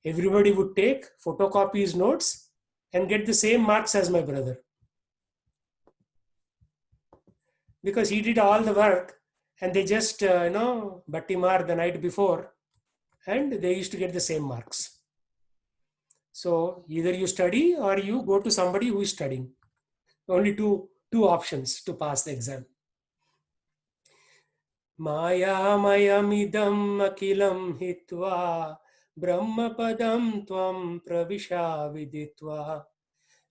Everybody would take, photocopy his notes and get the same marks as my brother. Because he did all the work and they just, battimar the night before and they used to get the same marks. So either you study or you go to somebody who is studying. Only two options to pass the exam. Maya mayamidam akilam hitva brahmapadam tvam pravisha viditva.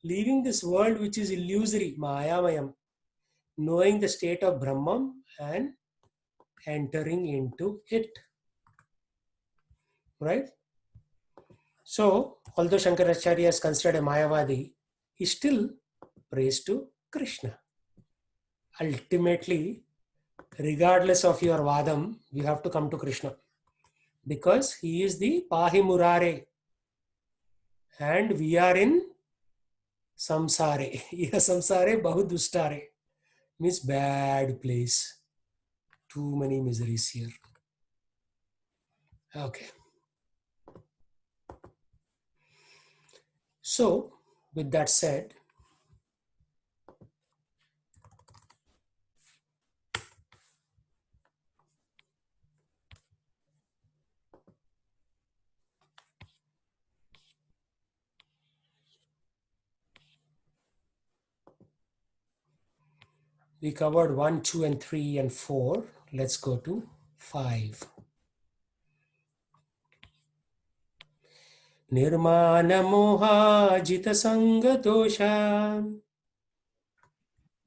Leaving this world which is illusory, mayamayam, knowing the state of Brahman and entering into it. Right? So, although Shankaracharya is considered a Mayavadi, he still prays to Krishna. Ultimately, regardless of your Vadam, you have to come to Krishna. Because he is the Pahi Murare. And we are in Samsare. Yeah, samsare bahut dustare. Means bad place. Too many miseries here. Okay. So, with that said, we covered 1, 2, and 3, and 4. Let's go to 5. Nirmana moha jita sanga dosha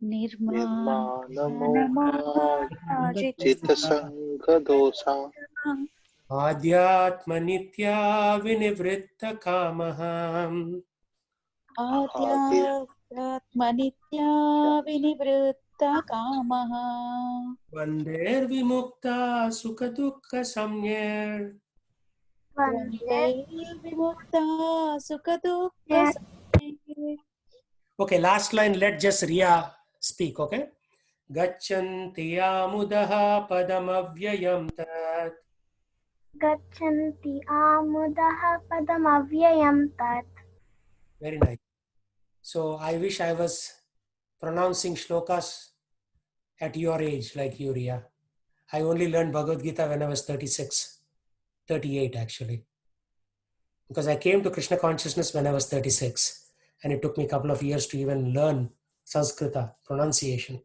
Nirmanamohajitasangadosa adhyatma nitya vinivritta kamaha आध्यात्मनित्या विनिवृत्ता कामः vandir vimukta sukha dukkha samyer. Vande विमुक्ता सुखदुःख Okay, last line, let just Riya speak, okay? Gachanti amudaha padamavyayam tat. gachanti amudaha padamavyayam tat. Very nice. So I wish I was pronouncing shlokas at your age like you, Riya. I only learned Bhagavad Gita when I was 36, 38 actually. Because I came to Krishna consciousness when I was 36. And it took me a couple of years to even learn Sanskrita pronunciation.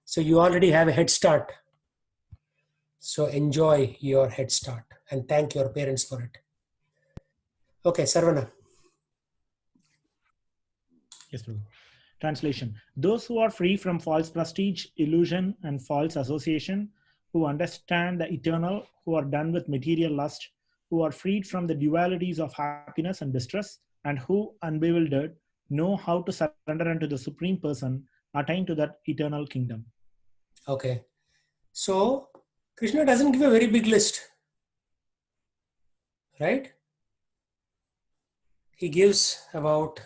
So you already have a head start. So enjoy your head start and thank your parents for it. Okay, Sarvana. Yes, Prabhu. Translation. Those who are free from false prestige, illusion, and false association, who understand the eternal, who are done with material lust, who are freed from the dualities of happiness and distress, and who, unbewildered, know how to surrender unto the Supreme Person, attain to that eternal kingdom. Okay. So Krishna doesn't give a very big list, right? He gives about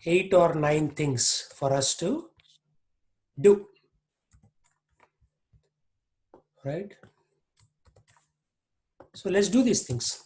8 or 9 things for us to do, right? So let's do these things.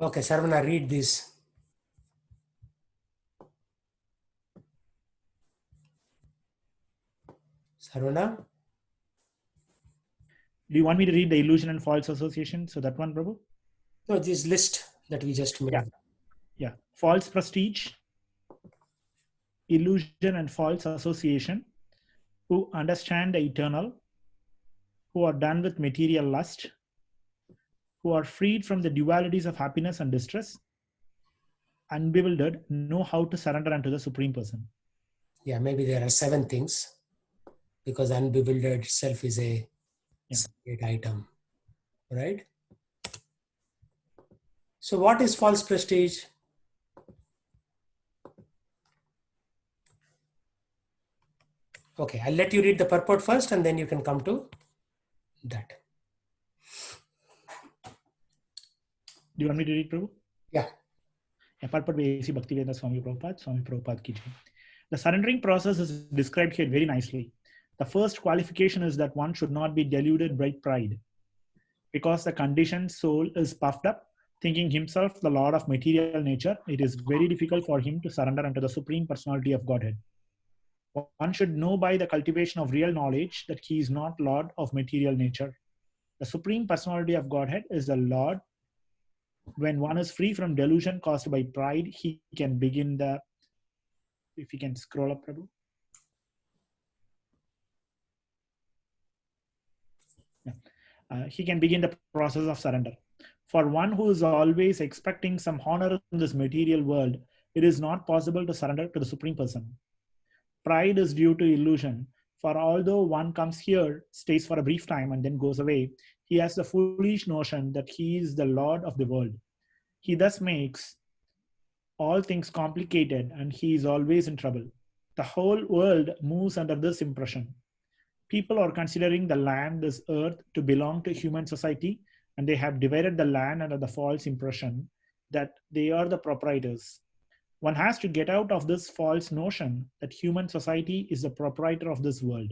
Okay, Sarvana, read this. Sarvana? Do you want me to read the illusion and false association? So that one, Prabhu? No, this list that we just made. Yeah. False prestige, illusion and false association, who understand the eternal, who are done with material lust, who are freed from the dualities of happiness and distress, unbewildered, know how to surrender unto the Supreme Person. Yeah, maybe there are 7 things because unbewildered itself is a separate item, right? So what is false prestige? Okay, I'll let you read the purport first and then you can come to that. Do you want me to read, Prabhu? Yeah. Purport by A.C. Bhaktivedanta Swami Prabhupada ki jai. The surrendering process is described here very nicely. The first qualification is that one should not be deluded by pride. Because the conditioned soul is puffed up, thinking himself the Lord of material nature, it is very difficult for him to surrender unto the Supreme Personality of Godhead. One should know by the cultivation of real knowledge that he is not Lord of material nature. The Supreme Personality of Godhead is the Lord. When one is free from delusion caused by pride, he can begin the, if you can scroll up, Prabhu. Yeah. He can begin the process of surrender. For one who is always expecting some honor in this material world, it is not possible to surrender to the Supreme Person. Pride is due to illusion, for although one comes here, stays for a brief time, and then goes away, he has the foolish notion that he is the Lord of the world. He thus makes all things complicated, and he is always in trouble. The whole world moves under this impression. People are considering the land, this earth, to belong to human society, and they have divided the land under the false impression that they are the proprietors. One has to get out of this false notion that human society is the proprietor of this world.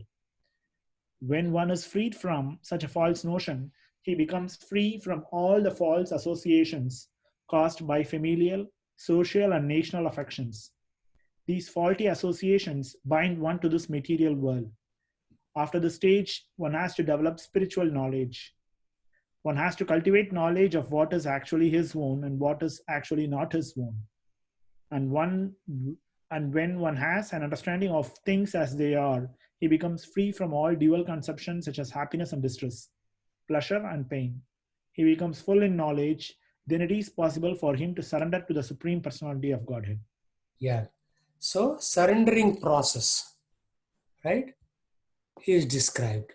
When one is freed from such a false notion, he becomes free from all the false associations caused by familial, social, and national affections. These faulty associations bind one to this material world. After the stage, one has to develop spiritual knowledge. One has to cultivate knowledge of what is actually his own and what is actually not his own. And when one has an understanding of things as they are, he becomes free from all dual conceptions such as happiness and distress, pleasure and pain. He becomes full in knowledge. Then it is possible for him to surrender to the Supreme Personality of Godhead. Yeah. So surrendering process, right, is described.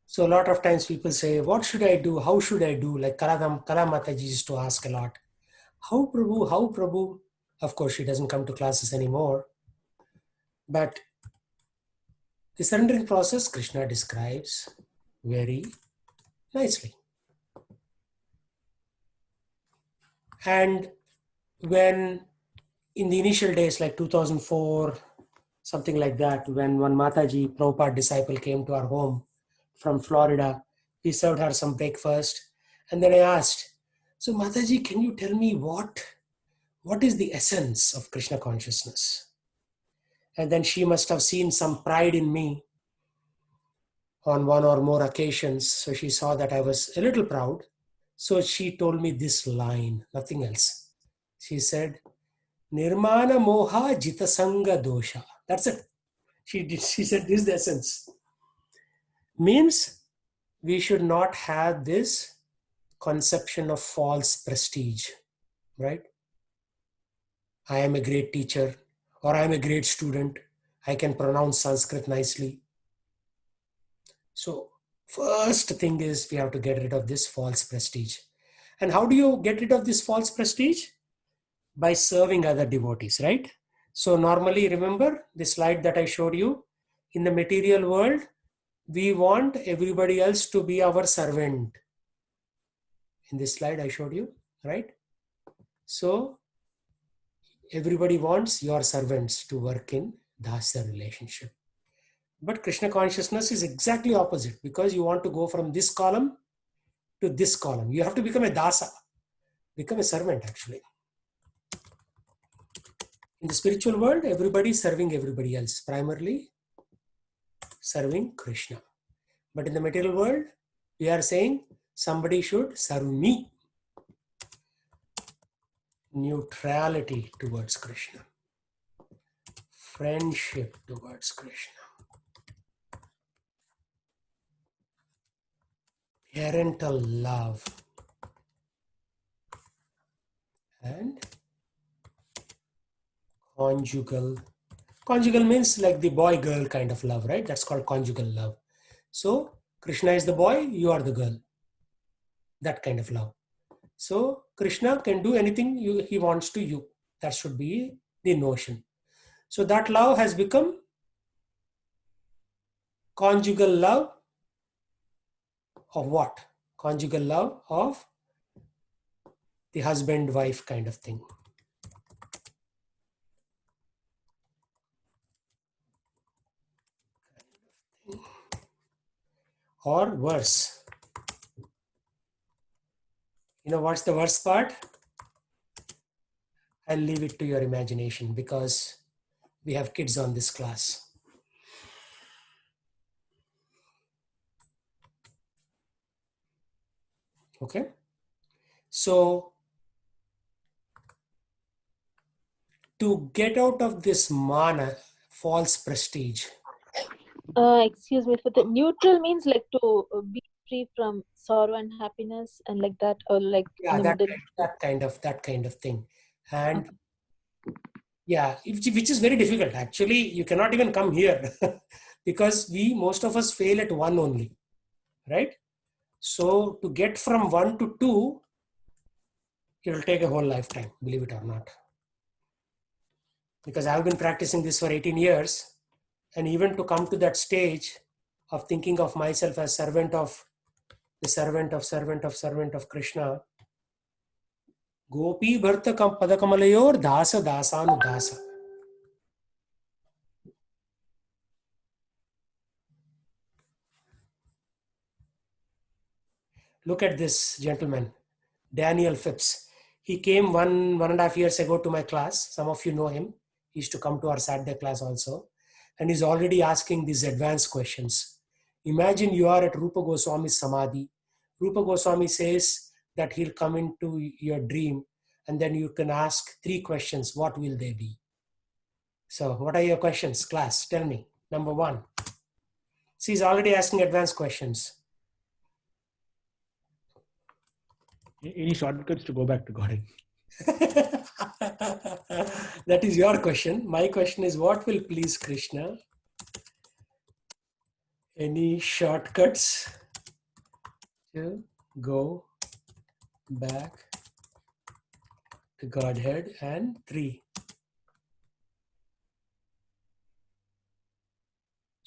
So a lot of times people say, what should I do? How should I do? Like Kala Mataji used to ask a lot. How Prabhu? How Prabhu? Of course, she doesn't come to classes anymore. But the surrendering process, Krishna describes very nicely. And when in the initial days, like 2004, something like that, when one Mataji, Prabhupada disciple, came to our home from Florida, we served her some breakfast. And then I asked, so Mataji, can you tell me what is the essence of Krishna consciousness? And then she must have seen some pride in me on one or more occasions. So she saw that I was a little proud. So she told me this line, nothing else. She said, Nirmana moha jitasanga dosha. That's it. She said this is the essence. Means we should not have this conception of false prestige, right? I am a great teacher, or I am a great student. I can pronounce Sanskrit nicely. So first thing is we have to get rid of this false prestige. And how do you get rid of this false prestige? By serving other devotees, right? So normally, remember the slide that I showed you? In the material world, we want everybody else to be our servant. In this slide I showed you, right? So everybody wants your servants to work in Dasya relationship. But Krishna consciousness is exactly opposite, because you want to go from this column to this column. You have to become a Dasa, become a servant actually. In the spiritual world, everybody is serving everybody else, primarily serving Krishna. But in the material world, we are saying somebody should serve me. Neutrality towards Krishna. Friendship towards Krishna. Parental love. And conjugal. Conjugal means like the boy-girl kind of love, right? That's called conjugal love. So Krishna is the boy, you are the girl. That kind of love. So Krishna can do anything he wants to you. That should be the notion. So that love has become conjugal love of what? Conjugal love of the husband-wife kind of thing. Or worse. You know what's the worst part? I'll leave it to your imagination because we have kids on this class. Okay. So to get out of this mana, false prestige. Excuse me, for the neutral means like to be free from sorrow and happiness and like that, or like Yeah, in the that middle? that kind of thing. And yeah, which is very difficult. Actually, you cannot even come here because most of us fail at one only, right? So to get from 1 to 2, it'll take a whole lifetime, believe it or not. Because I've been practicing this for 18 years, and even to come to that stage of thinking of myself as servant of Krishna, Gopi Bharta Padakamalayur Dasa Dasanu Dasa. Look at this gentleman, Daniel Phipps. He came 1.5 years ago to my class. Some of you know him. He used to come to our Saturday class also. And he's already asking these advanced questions. Imagine you are at Rupa Goswami's Samadhi. Rupa Goswami says that he'll come into your dream, and then you can ask 3 questions. What will they be? So what are your questions, class? Tell me. Number 1. See, he's already asking advanced questions. Any shortcuts to go back to Godhead? That is your question. My question is, what will please Krishna? Any shortcuts to go back to Godhead? And 3.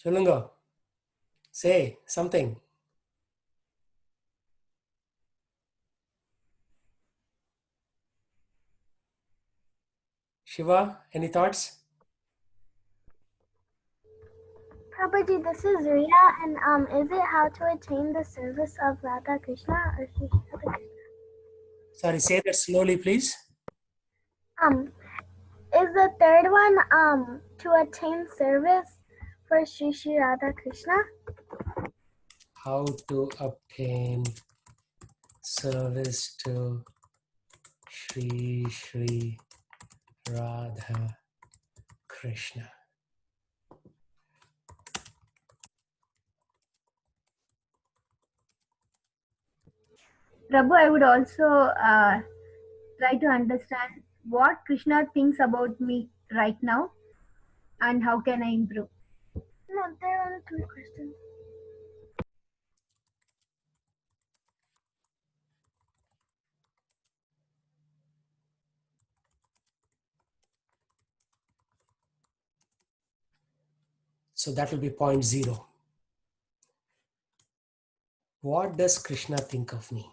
Solunga, say something. Shiva, any thoughts? Prabhuji, this is Ria, and is it how to attain the service of Radha Krishna or Shri Radha Krishna? Sorry, say that slowly, please. Is the third one to attain service for Shri Radha Krishna? How to obtain service to Shri Radha Krishna. Prabhu, I would also try to understand what Krishna thinks about me right now and how can I improve. No, there are 3 questions. So that will be point 0. What does Krishna think of me?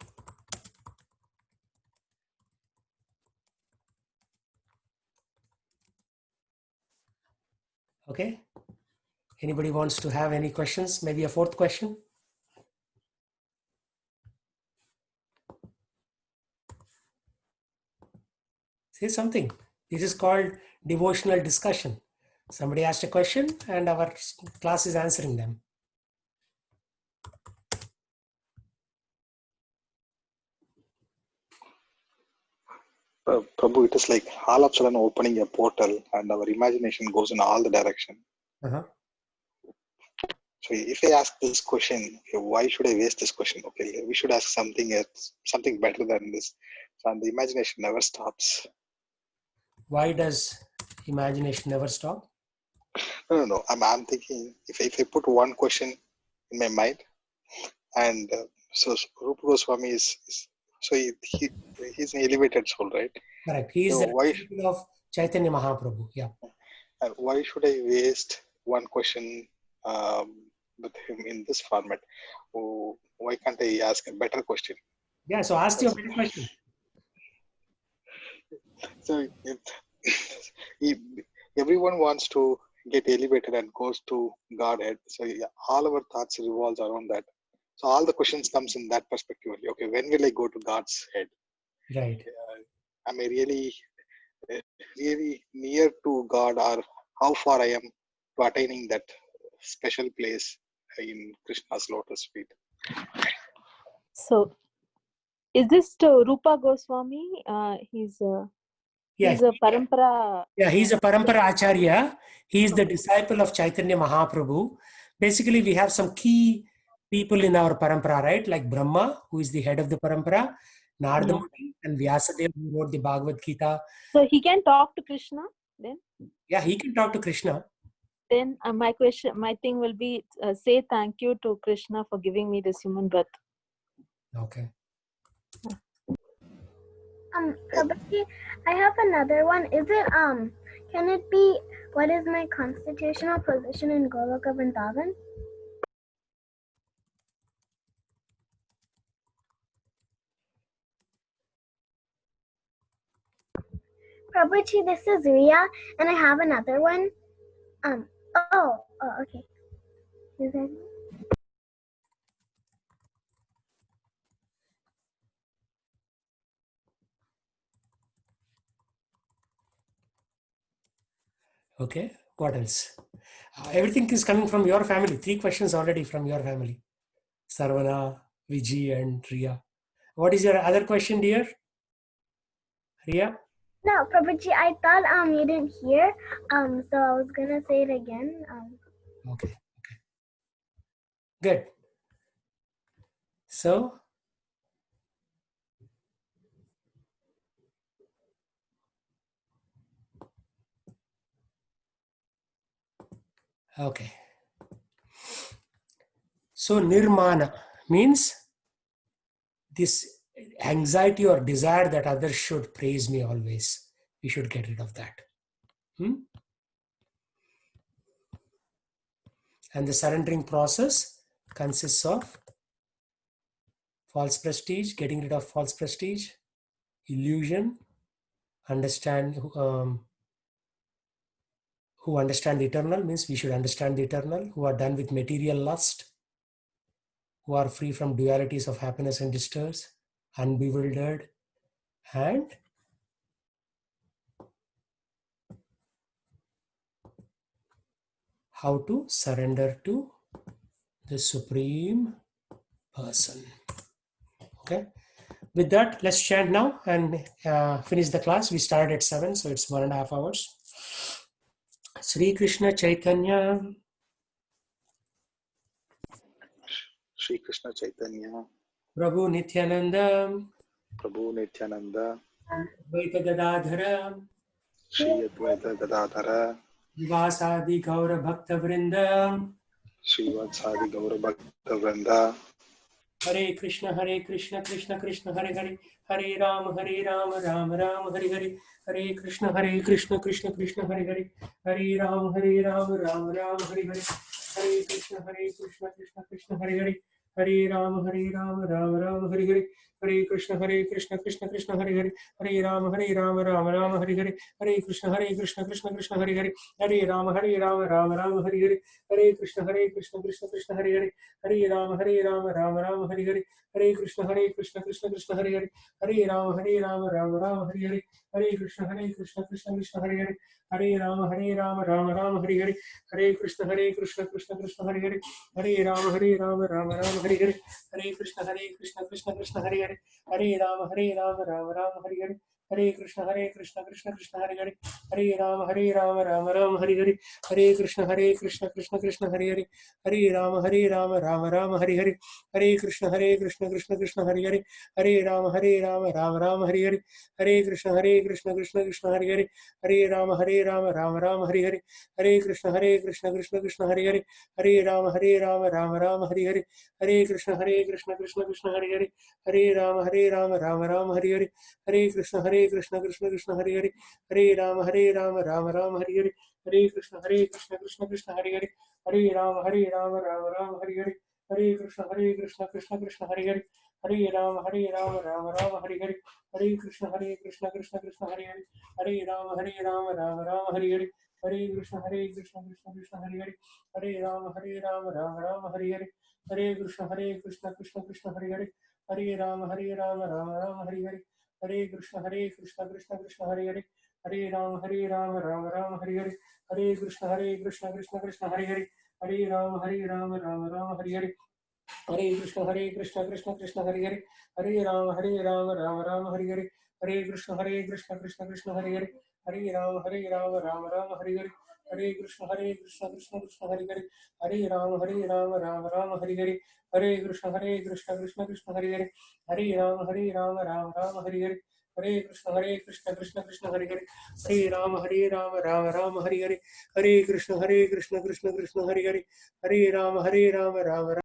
Okay. Anybody wants to have any questions? Maybe a 4th question? Say something. This is called devotional discussion. Somebody asked a question and our class is answering them. Prabhu, it is like all of a sudden opening a portal and our imagination goes in all the direction. So if I ask this question, okay, why should I waste this question? Okay, we should ask something else, something better than this. So, and the imagination never stops. Why does imagination never stop? No. I'm thinking if I put one question in my mind, and so Rupa Goswami is so he's an elevated soul, right? Correct. He is so the disciple of Chaitanya Mahaprabhu. Yeah. And why should I waste one question with him in this format? Oh, why can't I ask a better question? Yeah. So ask your better question. So everyone wants to get elevated and goes to Godhead. So all our thoughts revolves around that. So all the questions comes in that perspective. Okay, when will I go to God's head? Right. Am I really near to God, or how far I am to attaining that special place in Krishna's lotus feet? So, is this to Rupa Goswami? He's a parampara. Yeah, he's a parampara acharya. He is the disciple of Chaitanya Mahaprabhu. Basically, we have some key people in our parampara, right? Like Brahma, who is the head of the parampara, Narada Yeah. Muni, and Vyasadeva, who wrote the Bhagavad Gita. So he can talk to Krishna then? Yeah, he can talk to Krishna. Then my thing will be say thank you to Krishna for giving me this human birth. Okay. Prabhuji, I have another one. Is it can it be what is my constitutional position in Goloka Vrindavan? Prabhuji, this is Ria, and I have another one. Okay. Is that... Okay, what else? Everything is coming from your family. 3 questions already from your family. Sarvana, Viji, and Ria. What is your other question, dear? Ria? No, Prabhuji, I thought you didn't hear. So I was gonna say it again. Okay. Good. So, okay. So, nirmana means this anxiety or desire that others should praise me always. We should get rid of that. And the surrendering process consists of false prestige, getting rid of false prestige, illusion, understand who understand the eternal, means we should understand the eternal, who are done with material lust, who are free from dualities of happiness and distress, unbewildered, and how to surrender to the Supreme Person. Okay. With that, let's chant now and finish the class. We started at 7, so it's 1.5 hours. Sri Krishna Chaitanya. Sri Krishna Chaitanya. Prabhu Nityananda. Prabhu Nityananda. Advaita Gadadhara. Shri Advaita Gadadhara. Vasadi Gaura Bhakta Vrinda. Srivasadi Gaura Bhakta Vrinda. Hare Krishna, Krishna Krishna, Hare Hare. Hare Ram, Ram Ram, Hare Hare. Hare Krishna, Krishna Krishna, Hare Hare. Hare Ram, Ram Ram, Hare Hare. Hare Krishna, Krishna Hare Hare. Hare Ram, Ram Ram, Hare Hare. Hare Krishna, Krishna Hare Hare. Hare Ram, Ram Ram, Hare Hare. Hare Krishna, Krishna Hare Hare. Hare Ram, Ram Ram, Hare Hare. Hare Krishna, Krishna Hare Hare. Hare Ram, Ram Ram, Hare Hare. Hare Krishna, Krishna Hare Hare. Hare Ram, Ram Ram, Hare Hare. Hare Krishna, Krishna Hare Hare. Hare Ram, Ram Ram, Hare Hare. Hare Krishna, Krishna Hare Hare. Hare Ram, Ram Ram, Hare Hare. Hare Krishna, Krishna Hare Hare. Hare Ram, Ram Ram, Hare Hare. Hare Krishna, Krishna Hare Hare. Hare Ram, Ram Ram, Hare Hare. Hare Krishna, Krishna Hare Hare. Hare Ram, Ram Ram, Hare Hare. Hare Krishna, Krishna Hare Hare. Hare Ram, Ram Ram, Hare Hare. Hare Krishna, Krishna Hare Hare. Hare Ram, Ram Ram, Hare Hare. Hare Krishna, Krishna Hare Hare. Hare Ram, Ram Ram, Hare Hare. Hare Krishna, Krishna Hare Hare. Hare Ram, Ram Ram, Hare Hare. Hare Krishna, Krishna Hare Hare. Hare Ram, Ram Ram, Hare Hare. Hare Krishna, Krishna Hare Hare. Hare Ram, Ram Ram, Hare Hare. Hare Krishna, Krishna Hare Hare. Hare Ram, Ram Ram, Hare Hare. Hare Krishna, Krishna Hare Hare. Hare Ram, Ram Ram, Hare Hare. Hare Krishna, Krishna Hare Hare. Hare Ram, Ram Ram, Hare Hare. Hare Krishna, Krishna Hare Hare. Hare Ram, Ram Ram, Hare Hare. Hare Krishna, Krishna Hare Hare. Hare Ram, Ram Ram, Hare Hare. Hare Krishna, Krishna Hare Hare. Hare Ram, Ram Ram, Hare Hare. Hare Krishna, Krishna Hare Hare. Hare Ram, Ram Ram, Hare Hare. Hare Krishna, Krishna Hare Hare. Hare Ram, Ram Ram, Hare Hare. Hare Krishna Krishna Krishna Hare Hare, Hare Rama Rama Rama Hare Hare, Hare Krishna Krishna Krishna Hare Hare, Hare Rama Rama Hare Hare, Hare Krishna Krishna Krishna Hare Hare, Hare Rama Rama Hare Hare, Hare Krishna Krishna Krishna Hare Hare, Hare Rama Rama Rama